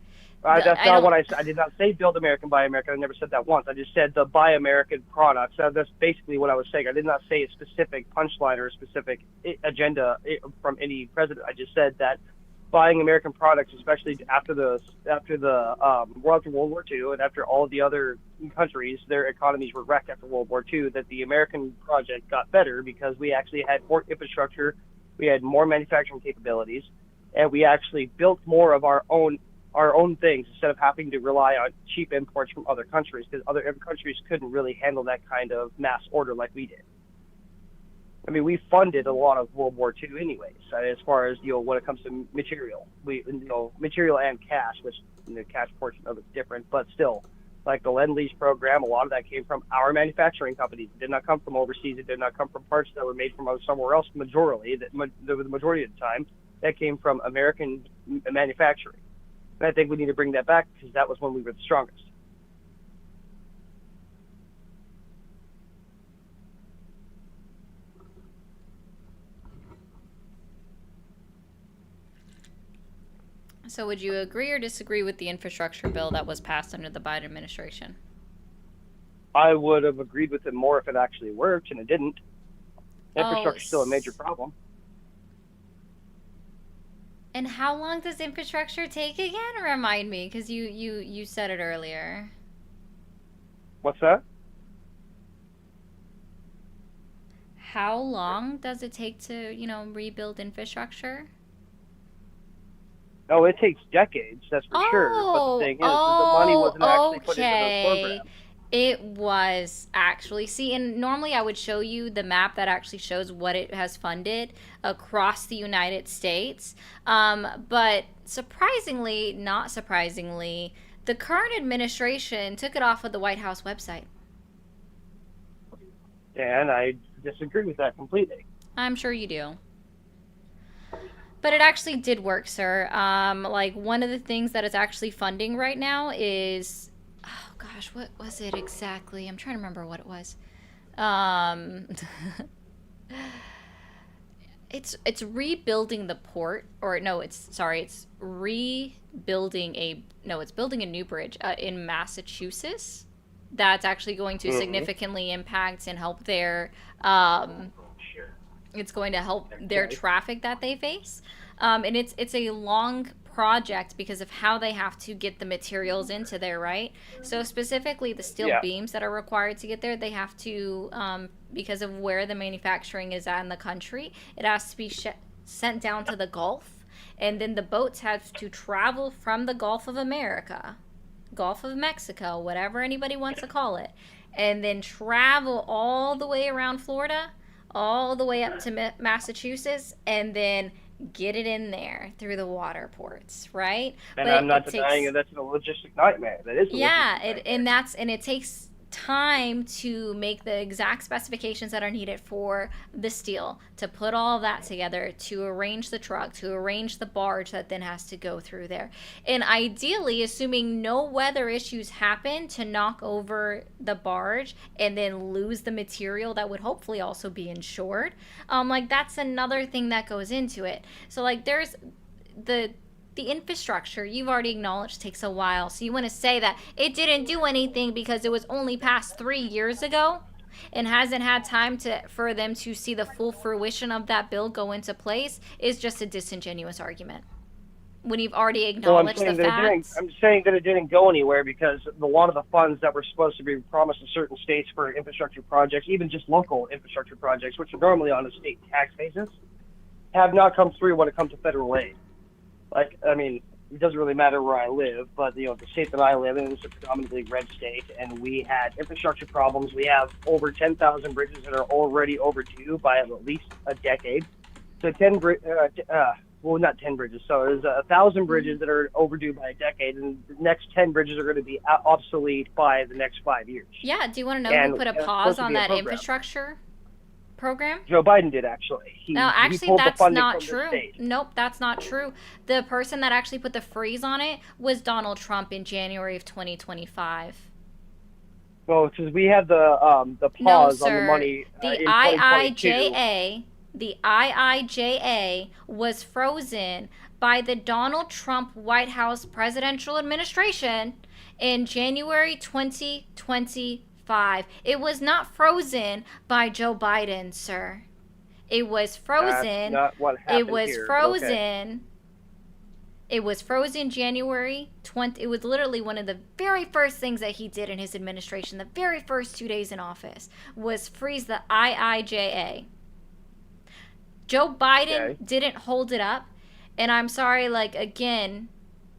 That's not what I said. I did not say Build American, Buy American. I never said that once. I just said the Buy American products. That's basically what I was saying. I did not say a specific punchline or a specific agenda from any president. I just said that buying American products, especially after World War II and after all of the other countries, their economies were wrecked after World War II, that the American project got better because we actually had more infrastructure, we had more manufacturing capabilities, and we actually built more of our own our own things instead of having to rely on cheap imports from other countries, because other countries couldn't really handle that kind of mass order like we did. I mean, we funded a lot of World War II anyways, as far as, when it comes to material. Material and cash, which the cash portion of it's different, but still, like the Lend-Lease program, a lot of that came from our manufacturing companies. It did not come from overseas. It did not come from parts that were made from somewhere else. The majority of the time, that came from American manufacturing. And I think we need to bring that back because that was when we were the strongest. So would you agree or disagree with the infrastructure bill that was passed under the Biden administration? I would have agreed with it more if it actually worked, and it didn't. Infrastructure is still a major problem. And how long does infrastructure take again? Remind me, because you said it earlier. What's that? How long does it take to, rebuild infrastructure? Oh, it takes decades, that's for sure. But the thing is, the money wasn't actually put into those programs. It was actually. See, and normally I would show you the map that actually shows what it has funded across the United States. But surprisingly, not surprisingly, the current administration took it off of the White House website. And I disagree with that completely. I'm sure you do. But it actually did work, sir. Like, one of the things that it's actually funding right now is, oh gosh, what was it exactly? I'm trying to remember what it was. It's rebuilding the port, or no, it's building a new bridge in Massachusetts that's actually going to significantly impact and help their it's going to help their traffic that they face. And it's a long project because of how they have to get the materials into there, right? So specifically the steel beams that are required to get there, they have to, because of where the manufacturing is at in the country, it has to be sent down to the Gulf. And then the boats have to travel from the Gulf of America, Gulf of Mexico, whatever anybody wants to call it, and then travel all the way around Florida, all the way up to Massachusetts, and then get it in there through the water ports, right? And I'm not denying it. That's a logistic nightmare. That is a and it takes time to make the exact specifications that are needed for the steel, to put all of that together, to arrange the truck, to arrange the barge that then has to go through there. And ideally, assuming no weather issues happen to knock over the barge and then lose the material that would hopefully also be insured, like that's another thing that goes into it. So like there's the infrastructure, you've already acknowledged, takes a while. So you want to say that it didn't do anything because it was only passed 3 years ago and hasn't had time for them to see the full fruition of that bill go into place is just a disingenuous argument. When you've already acknowledged the facts. I'm saying that it didn't go anywhere because a lot of the funds that were supposed to be promised to certain states for infrastructure projects, even just local infrastructure projects, which are normally on a state tax basis, have not come through when it comes to federal aid. Like, I mean, it doesn't really matter where I live, but, the state that I live in is a predominantly red state, and we had infrastructure problems. We have over 10,000 bridges that are already overdue by at least a decade. So not 10 bridges. So there's 1,000 bridges that are overdue by a decade, and the next 10 bridges are going to be obsolete by the next 5 years. Yeah, do you want to know who put a pause on that infrastructure program? Joe Biden did, actually. Actually, that's not true. Nope, that's not true. The person that actually put the freeze on it was Donald Trump in January of 2025. Well, because we had the pause on the money. The IIJA was frozen by the Donald Trump White House presidential administration in January 2025. It was not frozen by Joe Biden, sir. It was frozen. That's not what happened It was here. frozen. Okay. It was frozen January 20. It was literally one of the very first things that he did in his administration. The very first 2 days in office was freeze the IIJA. Joe Biden didn't hold it up, and I'm sorry. Like again,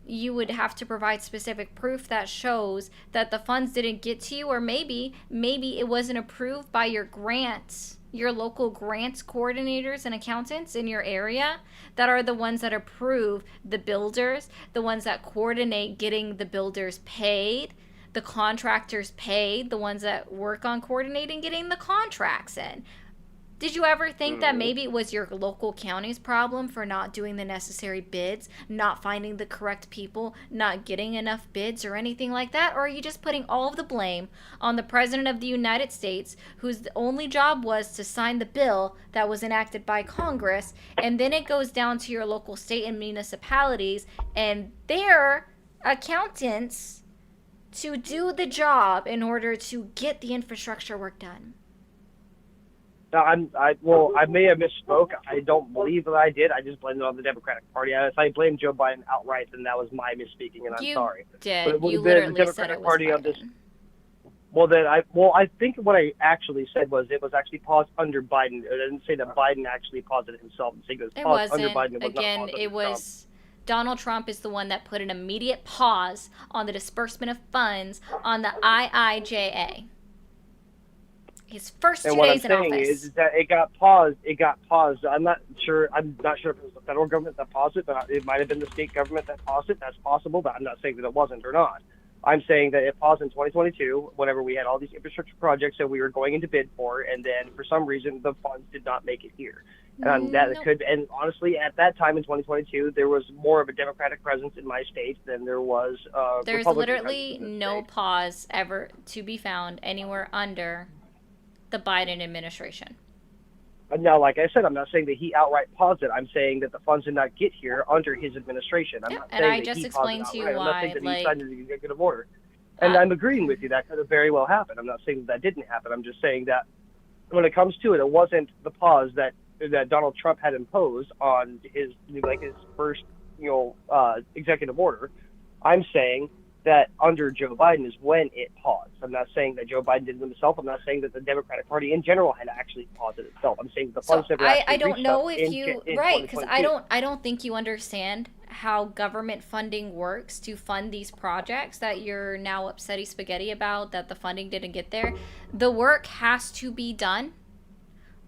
you would have to provide specific proof that shows that the funds didn't get to you, or maybe it wasn't approved by your grants, your local grants coordinators and accountants in your area that are the ones that approve the builders, the ones that coordinate getting the builders paid, the contractors paid, the ones that work on coordinating getting the contracts in. Did you ever think that maybe it was your local county's problem for not doing the necessary bids, not finding the correct people, not getting enough bids or anything like that? Or are you just putting all of the blame on the President of the United States, whose only job was to sign the bill that was enacted by Congress, and then it goes down to your local state and municipalities and their accountants to do the job in order to get the infrastructure work done? I may have misspoke. I don't believe that I did. I just blamed it on the Democratic Party. If I blamed Joe Biden outright, then that was my misspeaking, and I'm sorry. Did. But it would You have been literally the said it Democratic was Party Biden. of this. I think what I actually said was it was actually paused under Biden. I didn't say that Biden actually paused it himself. It was paused under Biden. It was Again, not paused it under was Trump. Donald Trump is the one that put an immediate pause on the disbursement of funds on the IIJA. His first 2 And what I'm days in saying office. is that it got paused. It got paused. I'm not sure if it was the federal government that paused it, but it might have been the state government that paused it. That's possible, but I'm not saying that it wasn't or not. I'm saying that it paused in 2022 whenever we had all these infrastructure projects that we were going into bid for, and then for some reason the funds did not make it here. And and honestly, at that time in 2022, there was more of a Democratic presence in my state than there was There's Republican literally presence in this no state. pause ever to be found anywhere under the Biden administration. Now, like I said, I'm not saying that he outright paused it. I'm saying that the funds did not get here under his administration. I'm not and saying I that just he explained paused to it you outright. I'm not saying why, that he signed the executive order. And I'm agreeing with you. That could have very well happened. I'm not saying that didn't happen. I'm just saying that when it comes to it, it wasn't the pause that Donald Trump had imposed on his first executive order. I'm saying that under Joe Biden is when it paused. I'm not saying that Joe Biden did it himself. I'm not saying that the Democratic Party in general had actually paused it itself. I'm saying the funds never actually I don't reached know us if in you in right, because 2022. I don't think you understand how government funding works to fund these projects that you're now upsetty spaghetti about, that the funding didn't get there. The work has to be done,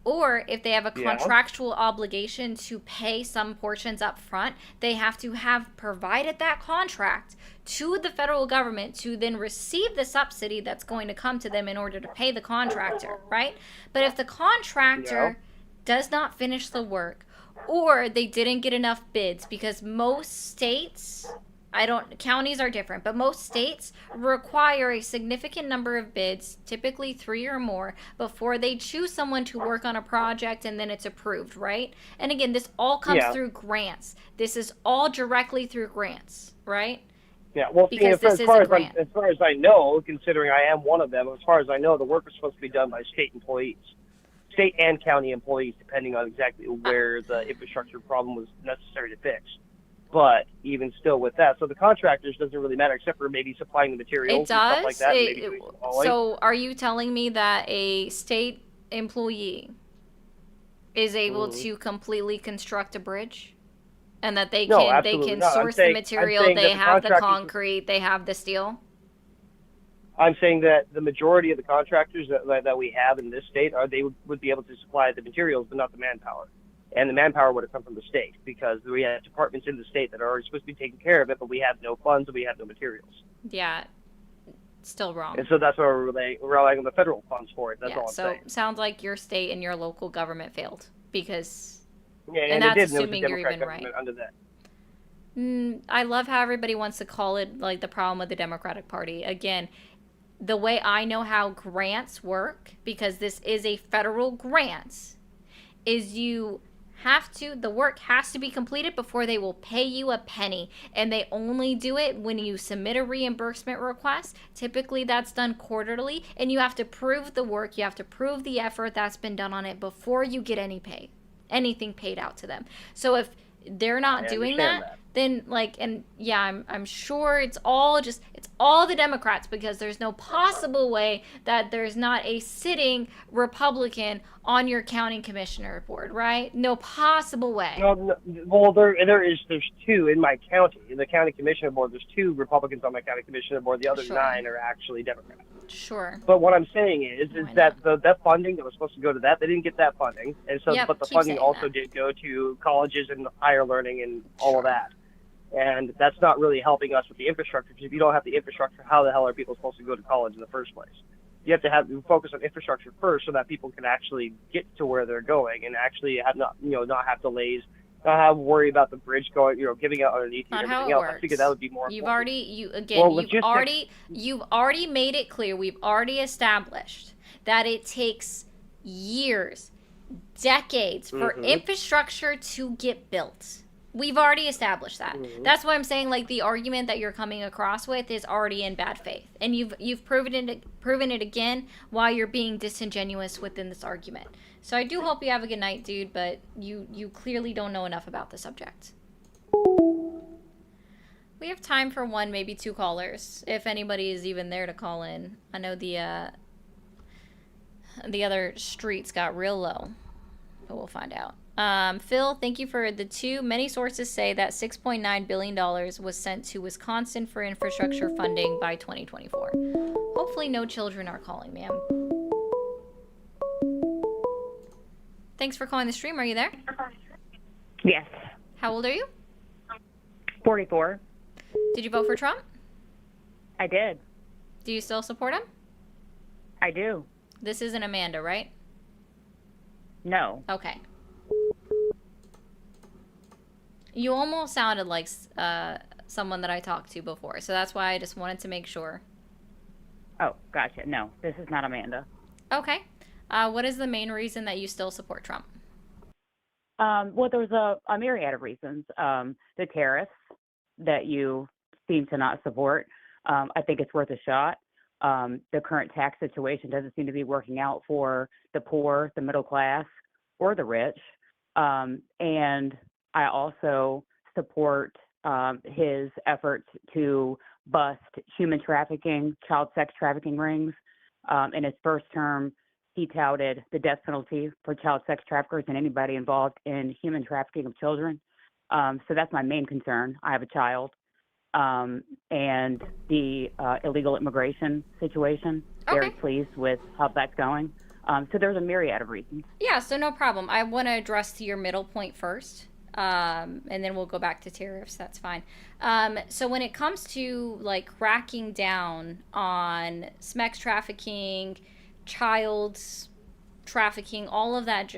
or if they have a contractual obligation to pay some portions up front, they have to have provided that contract to the federal government to then receive the subsidy that's going to come to them in order to pay the contractor, right? But if the contractor does not finish the work, or they didn't get enough bids, because most states, counties are different, but most states require a significant number of bids, typically 3 or more, before they choose someone to work on a project and then it's approved, right? And again, this all comes through grants. This is all directly through grants, right? Yeah, well, because as far as I know, considering I am one of them, as far as I know, the work is supposed to be done by state employees, state and county employees, depending on exactly where the infrastructure problem was necessary to fix. But even still with that, so the contractors doesn't really matter except for maybe supplying the materials It and stuff like does. that. Maybe doing some hauling. So are you telling me that a state employee is able to completely construct a bridge? And that they can source the material, they have the concrete, they have the steel? I'm saying that the majority of the contractors that we have in this state they would be able to supply the materials, but not the manpower. And the manpower would have come from the state because we have departments in the state that are already supposed to be taking care of it, but we have no funds and we have no materials. Yeah, still wrong. And so that's why we're relying on the federal funds for it. That's all I'm saying. So sounds like your state and your local government failed because. Yeah, and that's it did, assuming and it was a you're Democrat even right. government under that. I love how everybody wants to call it like the problem with the Democratic Party. Again, the way I know how grants work, because this is a federal grant, is the work has to be completed before they will pay you a penny. And they only do it when you submit a reimbursement request. Typically that's done quarterly, and you have to prove the work, you have to prove the effort that's been done on it before you get anything paid out to them. So if they're not doing that, then like, and yeah, I'm sure it's all the Democrats, because there's no possible way that there's not a sitting Republican on your county commissioner board, right? No possible way. No, well, there's two in my county. In the county commissioner board, there's 2 Republicans on my county commissioner board. The other Sure. 9 are actually Democrats. Sure. But what I'm saying is that that funding that was supposed to go to that, they didn't get that funding, and so Yep, but the keep funding saying also that. did go to colleges and higher learning and all of that. And that's not really helping us with the infrastructure, because if you don't have the infrastructure, how the hell are people supposed to go to college in the first place? You have to focus on infrastructure first, so that people can actually get to where they're going and actually have not have delays, not have to worry about the bridge going, giving out underneath you Not and how everything it else. I works. figured that would be more. You've important. you've already made it clear. We've already established that it takes years, decades for infrastructure to get built. We've already established that. That's why I'm saying, like, the argument that you're coming across with is already in bad faith, and you've proven it again while you're being disingenuous within this argument. So I do hope you have a good night, dude, but you clearly don't know enough about the subject. We have time for 1, maybe 2 callers, if anybody is even there to call in. I know the other streets got real low, but we'll find out. Phil, thank you for the 2. Many sources say that $6.9 billion was sent to Wisconsin for infrastructure funding by 2024. Hopefully no children are calling, ma'am. Thanks for calling the stream. Are you there? Yes. How old are you? 44. Did you vote for Trump? I did. Do you still support him? I do. This isn't Amanda, right? No. Okay. You almost sounded like someone that I talked to before, so that's why I just wanted to make sure. Oh, gotcha. No, this is not Amanda. Okay. What is the main reason that you still support Trump? Well, there's a myriad of reasons. The tariffs that you seem to not support, I think it's worth a shot. The current tax situation doesn't seem to be working out for the poor, the middle class, or the rich. And I also support his efforts to bust human trafficking, child sex trafficking rings. In his first term, he touted the death penalty for child sex traffickers and anybody involved in human trafficking of children. So that's my main concern. I have a child. And the illegal immigration situation. Okay. Very pleased with how that's going. So there's a myriad of reasons. Yeah, so no problem. I want to address your middle point first, and then we'll go back to tariffs. That's fine. So when it comes to like cracking down on sex trafficking, child trafficking, all of that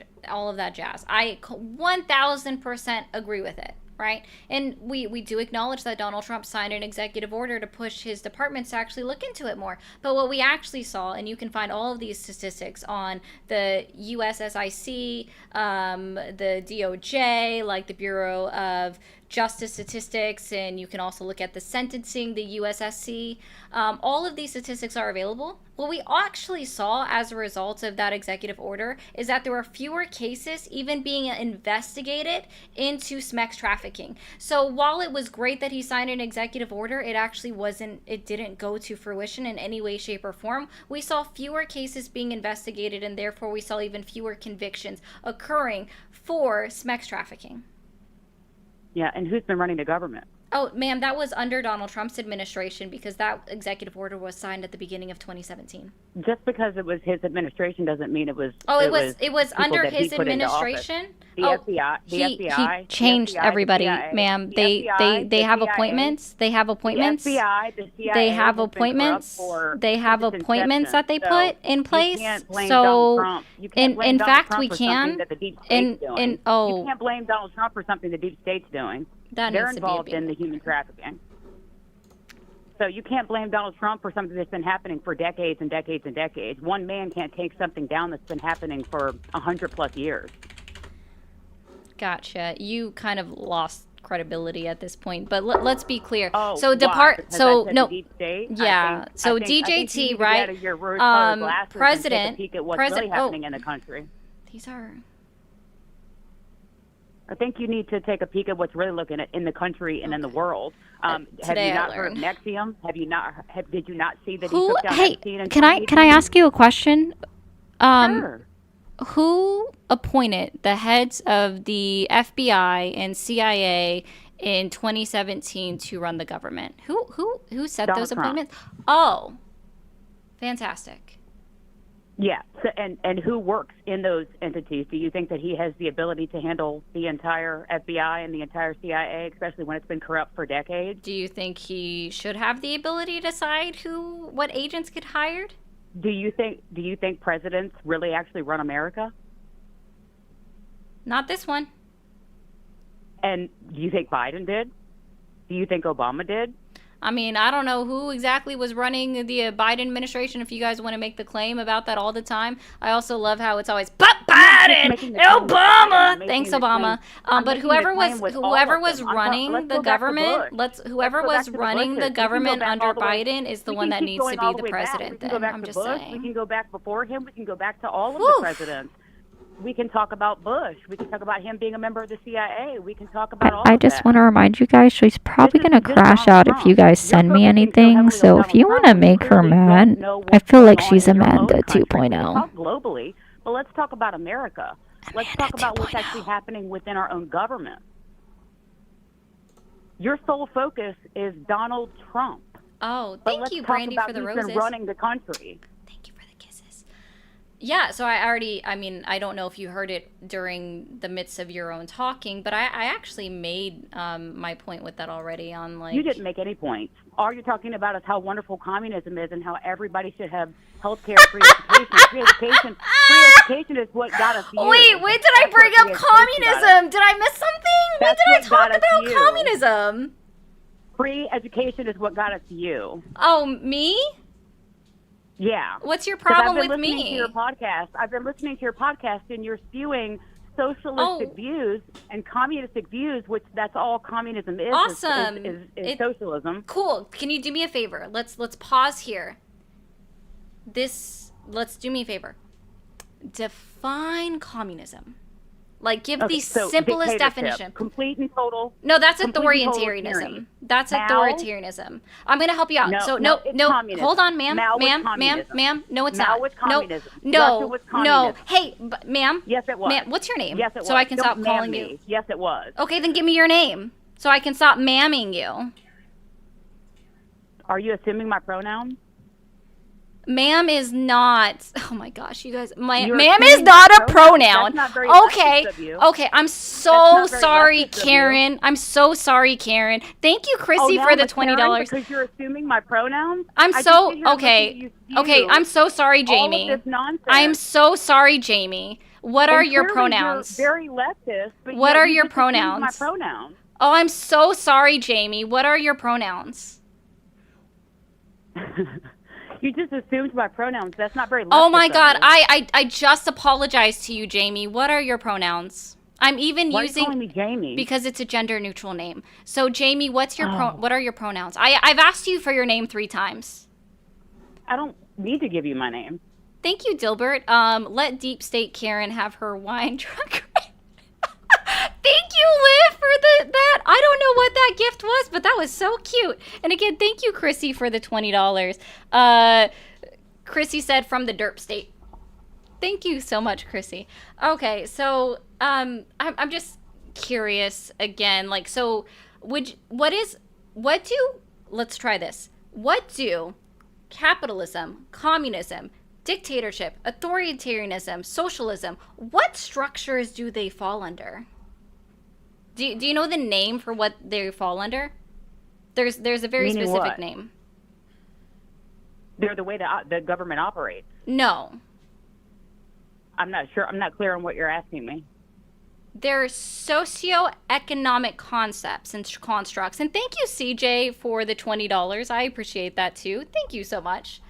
jazz, I 1000% agree with it. Right? And we do acknowledge that Donald Trump signed an executive order to push his departments to actually look into it more. But what we actually saw, and you can find all of these statistics on the USSIC, the DOJ, like the Bureau of Justice Statistics, and you can also look at the sentencing, the USSC. All of these statistics are available. What we actually saw as a result of that executive order is that there were fewer cases even being investigated into sex trafficking. So while it was great that he signed an executive order, it didn't go to fruition in any way, shape, or form. We saw fewer cases being investigated, and therefore we saw even fewer convictions occurring for sex trafficking. Yeah, and who's been running the government? Oh, ma'am, that was under Donald Trump's administration, because that executive order was signed at the beginning of 2017. Just because it was his administration doesn't mean it was. Oh, it was under his administration. The FBI, he changed everybody, ma'am. They have appointments. They have appointments. The FBI, the CIA they have appointments. They have appointments that they put in place. So, in fact, we can. You can't blame Donald Trump for something the deep state's doing. They're involved in the human trafficking. So you can't blame Donald Trump for something that's been happening for decades and decades and decades. One man can't take something down that's been happening for 100+ years. Gotcha. You kind of lost credibility at this point, but let's be clear. Oh, so no. Deep state? Yeah. I think DJT, right? President. Take a peek at what's really happening in the country. These are. I think you need to take a peek at what's really looking at in the country and in the world. Have Today you I not heard of learned. Nexium? Did you not see that he Who? took down Hey, Epstein in can I 2018? ask you a question? Sure. Who appointed the heads of the FBI and CIA in 2017 to run the government? Who set Donald those Trump. appointments? Oh, fantastic. Yeah. So, and who works in those entities? Do you think that he has the ability to handle the entire FBI and the entire CIA, especially when it's been corrupt for decades? Do you think he should have the ability to decide what agents get hired? Do you think presidents really actually run America? Not this one. And do you think Biden did? Do you think Obama did? I mean, I don't know who exactly was running the Biden administration, if you guys want to make the claim about that all the time. I also love how it's always, but Biden, Obama. Thanks, Obama. But whoever was running the government, whoever was running the government under Biden is the one that needs to be the president. Then I'm just saying. We can go back before him. We can go back to all of the presidents. We can talk about Bush. We can talk about him being a member of the CIA. We can talk about all I of just that. want to remind you guys, she's probably going to crash out if you guys send me anything. So if you want to make her mad, I feel like she's Amanda We can 2.0. talk globally, but let's talk about America. Let's talk about what's actually happening within our own government. Your sole focus is Donald Trump. Oh, But thank let's you, talk Brandy, about for the who's roses. been running the country. Yeah, so I don't know if you heard it during the midst of your own talking, but I actually made my point with that already on like... You didn't make any points. All you're talking about is how wonderful communism is and how everybody should have health care, free education. Free education is what got us you. Wait, when did I bring up communism? Did I miss something? When did I talk about communism? Free education is what got us you. Oh, me? Yeah. What's your problem with I've been listening me? to your podcast. I've been listening to your podcast, and you're spewing socialistic views and communistic views, which that's all communism is. Awesome. Is socialism. Cool. Can you do me a favor? Let's pause here. Let's do me a favor. Define communisgram. Like, give the simplest definition. Complete and total. No, that's complete and total authoritarianism. tyranny. That's Mao? authoritarianism. I'm going to help you out. No, it's communism. Hold on, ma'am. Mao was Ma'am. communism. No, it's Mao not. was communism. Russia No. was No. communism. Hey, ma'am. Yes, it was. Ma'am, what's your name? Yes, it was. So I can Don't stop calling ma'am you. me. Yes, it was. Okay, then give me your name. So I can stop mamming you. Are you assuming my pronoun? Ma'am is not. Oh my gosh, you guys. You're Ma'am is assuming not my a pronoun. That's not very Okay. leftist of you. Okay. I'm That's so not very sorry, leftist of you. Karen. I'm so sorry, Karen. Thank you, Chrissy, now for the I'm a Karen $20. because you're assuming my pronouns. I'm I so just sit here and okay. listen to you Okay, spew I'm so sorry, Jamie. All of this nonsense. I'm so sorry, Jamie. What are And your clearly pronouns? You're very leftist. But What yet are you your just assumed pronouns? My pronouns. Oh, I'm so sorry, Jamie. What are your pronouns? You just assumed my pronouns. That's not very leftist. Oh my of God, you. I just apologized to you, Jamie. What are your pronouns? I'm even Why using are you calling me Jamie? because it's a gender neutral name. So Jamie, what are your pronouns? I've asked you for your name 3 times. I don't need to give you my name. Thank you, Dilbert. Let Deep State Karen have her wine drunk. Thank you, Liv, for that. I don't know what that gift was, but that was so cute. And again, thank you, Chrissy, for the $20. Chrissy said from the derp state. Thank you so much, Chrissy. Okay, so I'm just curious again. Like, so let's try this. What do capitalism, communism, dictatorship, authoritarianism, socialism, what structures do they fall under? Do you know the name for what they fall under? There's a very Meaning specific what? name. They're the way the government operates. No. I'm not sure. I'm not clear on what you're asking me. They're socioeconomic concepts and constructs. And thank you, CJ, for the $20. I appreciate that too. Thank you so much.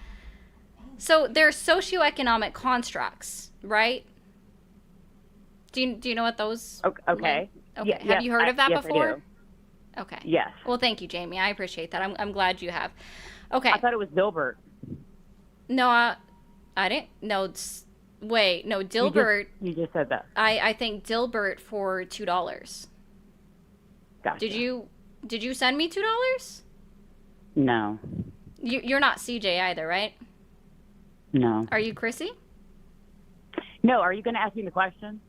So they're socioeconomic constructs, right? Do you know what those? Okay. Okay. Yeah, Have you heard of that yes, before? I do. Okay. Yes. Well, thank you, Jamie. I appreciate that. I'm glad you have. Okay. I thought it was Dilbert. No, I didn't. No, Wait, no, Dilbert. You just said that. I think Dilbert for $2. Gotcha. Did you send me $2? No. You're not CJ either, right? No. Are you Chrissy? No. Are you going to ask me the question?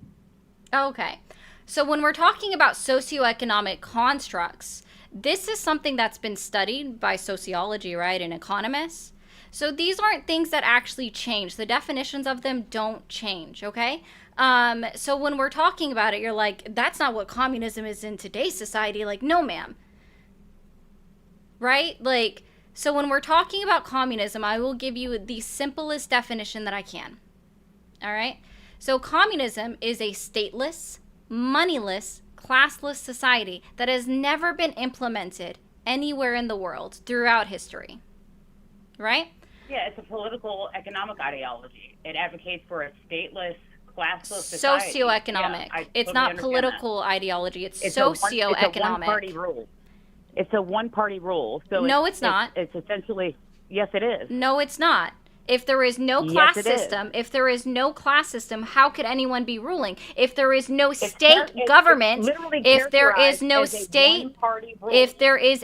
Okay. So when we're talking about socioeconomic constructs, this is something that's been studied by sociology, right, and economists. So these aren't things that actually change. The definitions of them don't change, okay? So when we're talking about it, you're like, that's not what communism is in today's society. Like, no, ma'am. Right? Like, so when we're talking about communism, I will give you the simplest definition that I can. All right? So communism is a stateless, moneyless, classless society that has never been implemented anywhere in the world throughout history. Right? Yeah, it's a political economic ideology. It advocates for a stateless, classless society. Socioeconomic. Yeah, it's not political ideology. It's It's socioeconomic. a one-party rule. It's a one-party rule. So No, it's not. It's essentially, yes, it is. No, it's not. If there is no Yes, class it is. system, how could anyone be ruling? If there is no It's state government, literally if there is characterized no as a state, one-party rule. if there is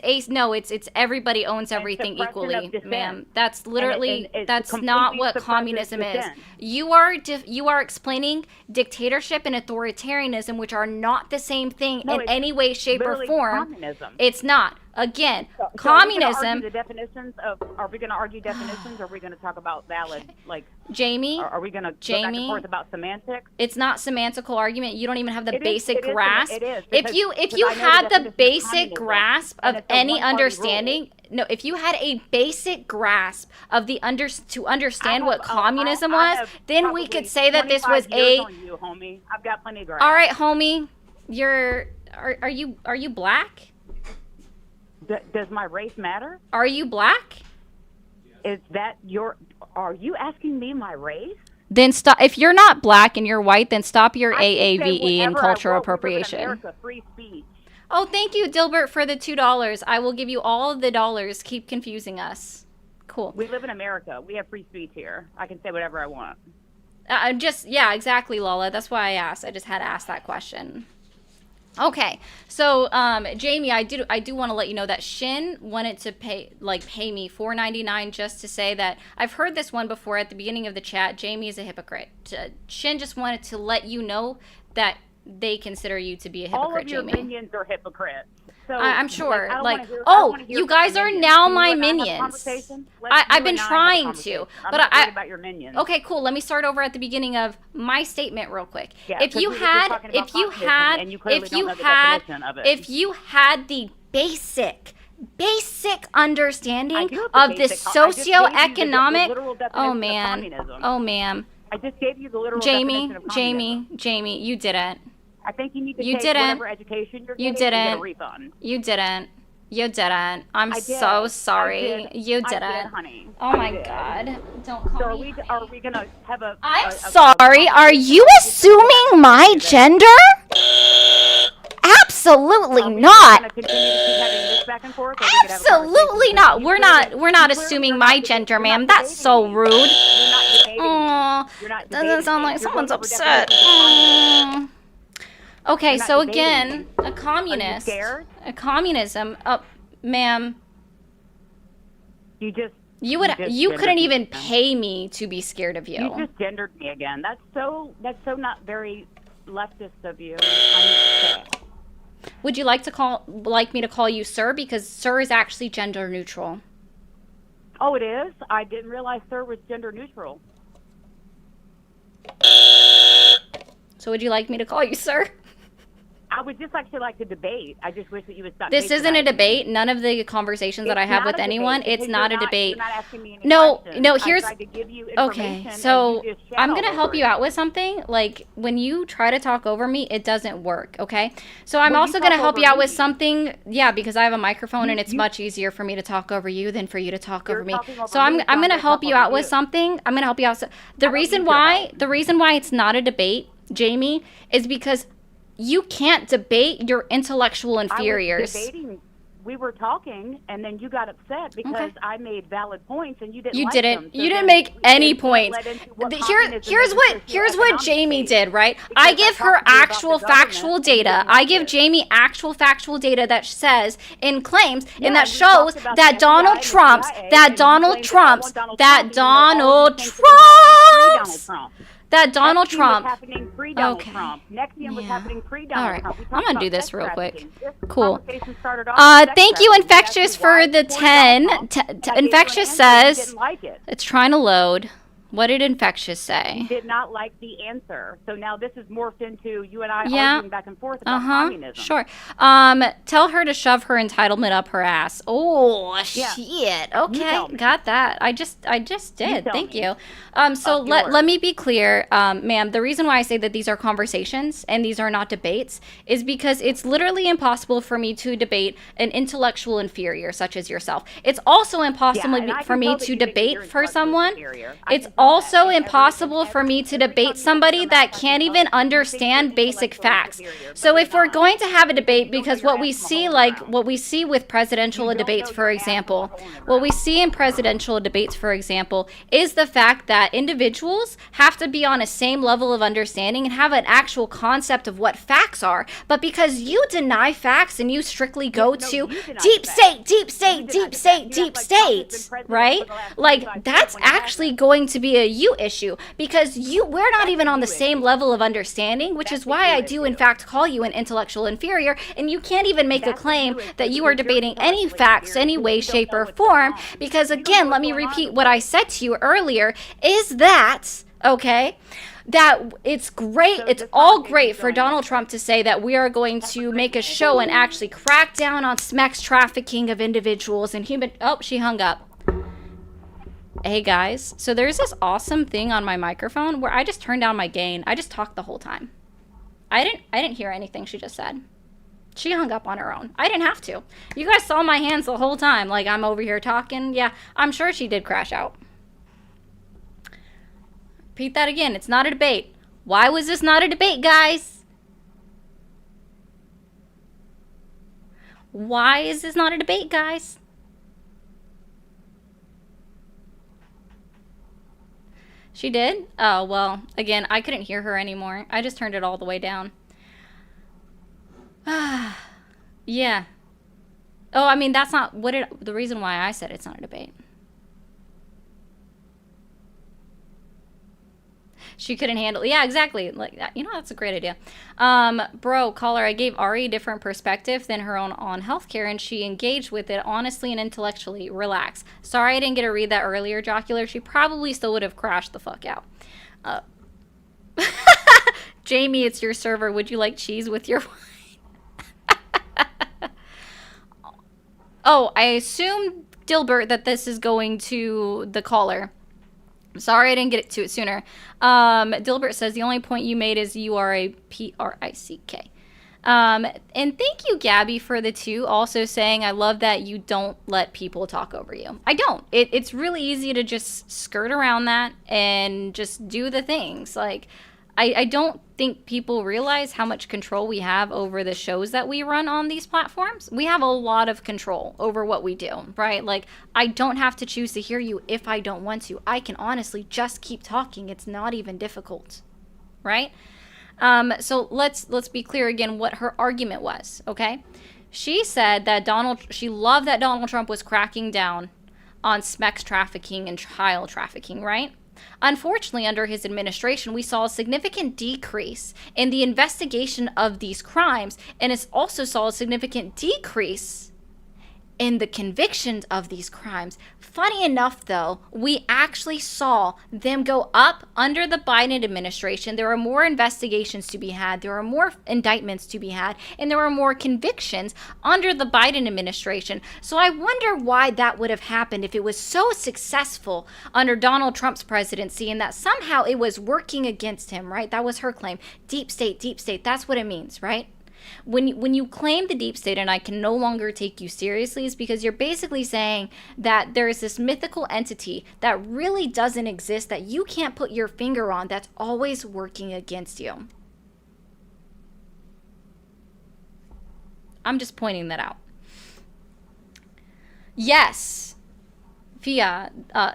it's everybody owns everything suppression of equally, dissent. ma'am. That's literally, and it's that's completely not what suppresses communism is. dissent. You are explaining dictatorship and authoritarianism, which are not the same thing No, in it's any way, shape, or literally form. communism. It's not. Again, So communism. are we going to argue definitions, or are we going to talk about valid, like, Jamie, are we going to go back and forth about semantics? It's not semantical argument. You don't even have the It is- basic it is- grasp. it is, If because- you because you I know the had the definition of basic communism, grasp and of it's a any one-party understanding, no, if you had a basic grasp of the to understand what communism was, then we could say that this was 25 years a. on you, homie. I've got plenty of grasp. All right, homie, are you black? Does my race matter? Are you black? Is that are you asking me my race? Then stop. If you're not black and you're white, then stop your I can say AAVE and whatever I cultural want. We live in appropriation. America, free speech. Oh, thank you, Dilbert, for the $2. I will give you all of the dollars. Keep confusing us. Cool. We live in America. We have free speech here. I can say whatever I want. Yeah, exactly, Lola. That's why I asked. I just had to ask that question. Okay, so Jamie, I do want to let you know that Shin wanted to pay me $4.99 just to say that I've heard this one before at the beginning of the chat. Jamie is a hypocrite. Shin just wanted to let you know that they consider you to be a hypocrite, All of your Jamie. minions are hypocrites. So, I'm sure. I don't Like, wanna hear- I don't oh, wanna hear you about guys your are minions. now Can you my and I have a minions. conversation? Let's I've you been and I have a trying to, conversation. I'm but not worried about your minions. Okay, cool. Let me start over at the beginning of my statement real quick. Yeah, if 'cause you we were just had, talking about if you communism, had, and you clearly if don't you know the had, definition of it. if you had the basic understanding I do have the of the basic- I just gave you socioeconomic. the literal definition Oh of man. communism. Oh ma'am. I just gave you the literal Jamie, definition of communism. Jamie, you didn't. I think you need to You take didn't. whatever education you're You getting and get a didn't. refund. You didn't. You didn't. I'm I did. so sorry. I did. You I didn't. did, honey. Oh I my did. God. Don't call So me. are we gonna have a? I'm a sorry. Are you assuming my gender? Absolutely not. Gonna continue to keep having this back and forth, or we could have a Absolutely conversation? not. You We're clearly- not you clearly assuming are my not gender, you're ma'am. not That's debating so me. rude. You're not debating me. Aw, You're not doesn't debating sound me. like You're someone's going over upset. definitions of communism. Okay, You're not so debating again, me. a communist. Are you scared? A communism. Ma'am, You just you just you gendered couldn't me even again. pay me to be scared of you. You just gendered me again. That's so not very leftist of you. I'm upset. Would you like me to call you sir, because sir is actually gender neutral. Oh, it is? I didn't realize sir was gender neutral. So would you like me to call you sir? I would just actually like to debate. I just wish that you would stop. This isn't a patronizing me. debate. None of the conversations that I It's have not with a debate anyone, because it's not a debate. You're not asking me any No, questions. no, I here's tried to give you okay. information So and you just I'm shut gonna all help over you it. out with something. Like when you try to talk over me, it doesn't work. Okay. So I'm Well, you also gonna talk help over you out with me. something. Yeah, because I have a microphone and it's you- much easier for me to talk over you than for you to talk You're over me. talking over So I'm me, so I'm I'm gonna gonna help talk you over out with you. something. I'm gonna help you out. The don't reason need your why help. the reason why it's not a debate, Jamie, is because you can't debate your intellectual inferiors. I was debating we were talking, and then you got upset because I made valid points, and you didn't. You like didn't. them. So You didn't then make any then points. led into what Here's what Jamie did, right? I give her actual factual data. I give Jamie actual factual data that says in claims and that shows that Donald Trump's Donald Trump's happening pre-Donald Trump. Nexium was happening pre-Donald Trump. I'm gonna do this real quick. Cool. Started off Thank you, Infectious, for the 10. Infectious says it's trying to load. What did Infectious say? You did not like the answer. So now this is morphed into you and I arguing back and forth about communism. Sure. Tell her to shove her entitlement up her ass. Oh, shit. Okay, got that. I just did. Thank you. So let me be clear, ma'am. The reason why I say that these are conversations and these are not debates is because it's literally impossible for me to debate an intellectual inferior such as yourself. It's also impossible for me to debate for someone. It's also impossible for me to debate somebody that can't even understand basic facts. So if we're going to have a debate, because what we see with presidential debates, for example, what we see in presidential debates, for example, is the fact that individuals have to be on a same level of understanding and have an actual concept of what facts are. But because you deny facts and you strictly go to deep state, right? Like, that's actually going to be a you issue, because we're not even on the same level of understanding, which is why I do in fact call you an intellectual inferior, and you can't even make a claim that you are debating any facts, any way, shape, or form, because again, let me repeat what I said to you earlier, is that, okay, that it's great, it's all great for Donald Trump to say that we are going to make a show and actually crack down on sex trafficking of individuals and human, oh, she hung up. Hey guys, so there's this awesome thing on my microphone where I just turned down my gain. I just talked the whole time. I didn't hear anything she just said. She hung up on her own. I didn't have to. You guys saw my hands the whole time, like I'm over here talking. Yeah, I'm sure she did crash out. Repeat that again. It's not a debate. Why was this not a debate, guys? Why is this not a debate, guys? She did? Oh, well, again, I couldn't hear her anymore. I just turned it all the way down. Yeah. Oh, I mean, that's not the reason why I said it's not a debate. She couldn't handle, yeah, exactly. Like that, that's a great idea. Bro, caller, I gave Ari a different perspective than her own on healthcare, and she engaged with it honestly and intellectually. Relax. Sorry I didn't get to read that earlier, Jocular. She probably still would have crashed the fuck out. Jamie, it's your server. Would you like cheese with your wine? Oh, I assume, Dilbert, that this is going to the caller. Sorry I didn't get to it sooner. Dilbert says the only point you made is you are a P-R-I-C-K. And thank you, Gabby, for the 2. Also saying I love that you don't let people talk over you. I don't. It's really easy to just skirt around that and just do the things. Like, I don't think people realize how much control we have over the shows that we run on these platforms. We have a lot of control over what we do, right? Like, I don't have to choose to hear you if I don't want to. I can honestly just keep talking. It's not even difficult, right? So let's be clear again what her argument was, okay? She said that she loved that Donald Trump was cracking down on sex trafficking and child trafficking, right? Unfortunately, under his administration, we saw a significant decrease in the investigation of these crimes, and it also saw a significant decrease in the convictions of these crimes. Funny enough, though, we actually saw them go up under the Biden administration. There were more investigations to be had, there were more indictments to be had, and there were more convictions under the Biden administration. So I wonder why that would have happened if it was so successful under Donald Trump's presidency and that somehow it was working against him, right? That was her claim. Deep state, that's what it means, right? When you claim the deep state and I can no longer take you seriously, is because you're basically saying that there is this mythical entity that really doesn't exist, that you can't put your finger on, that's always working against you. I'm just pointing that out. Yes. Fia,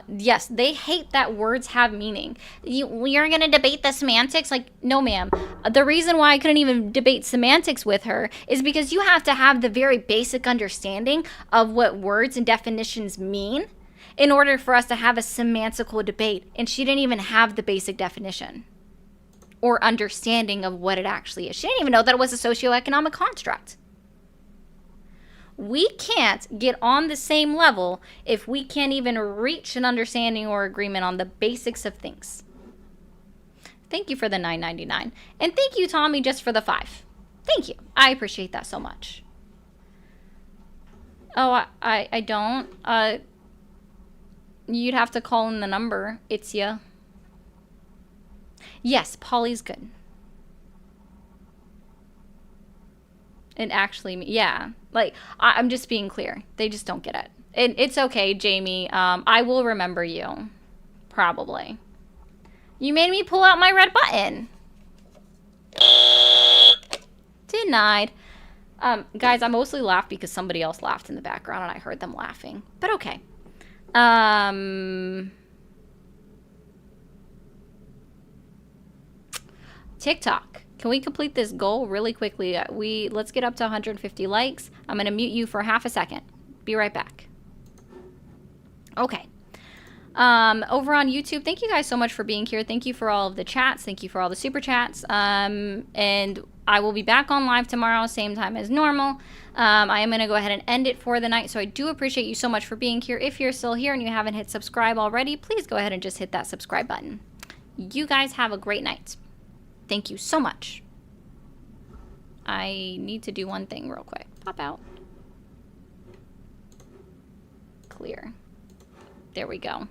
yes, they hate that words have meaning. You're gonna debate the semantics? Like, no, ma'am. The reason why I couldn't even debate semantics with her is because you have to have the very basic understanding of what words and definitions mean in order for us to have a semantical debate. And she didn't even have the basic definition or understanding of what it actually is. She didn't even know that it was a socioeconomic construct. We can't get on the same level if we can't even reach an understanding or agreement on the basics of things. Thank you for the $9.99. And thank you, Tommy, just for the 5. Thank you. I appreciate that so much. Oh, I don't. You'd have to call in the number. It's ya. Yes, Polly's good. And actually, yeah. Like, I'm just being clear. They just don't get it. And it's okay, Jamie. I will remember you. Probably. You made me pull out my red button. Denied. Guys, I mostly laughed because somebody else laughed in the background and I heard them laughing. But okay. TikTok. Can we complete this goal really quickly? Let's get up to 150 likes. I'm going to mute you for half a second. Be right back. Okay. Over on YouTube, thank you guys so much for being here. Thank you for all of the chats. Thank you for all the super chats. And I will be back on live tomorrow, same time as normal. I am going to go ahead and end it for the night. So I do appreciate you so much for being here. If you're still here and you haven't hit subscribe already, please go ahead and just hit that subscribe button. You guys have a great night. Thank you so much. I need to do one thing real quick. Pop out. Clear. There we go.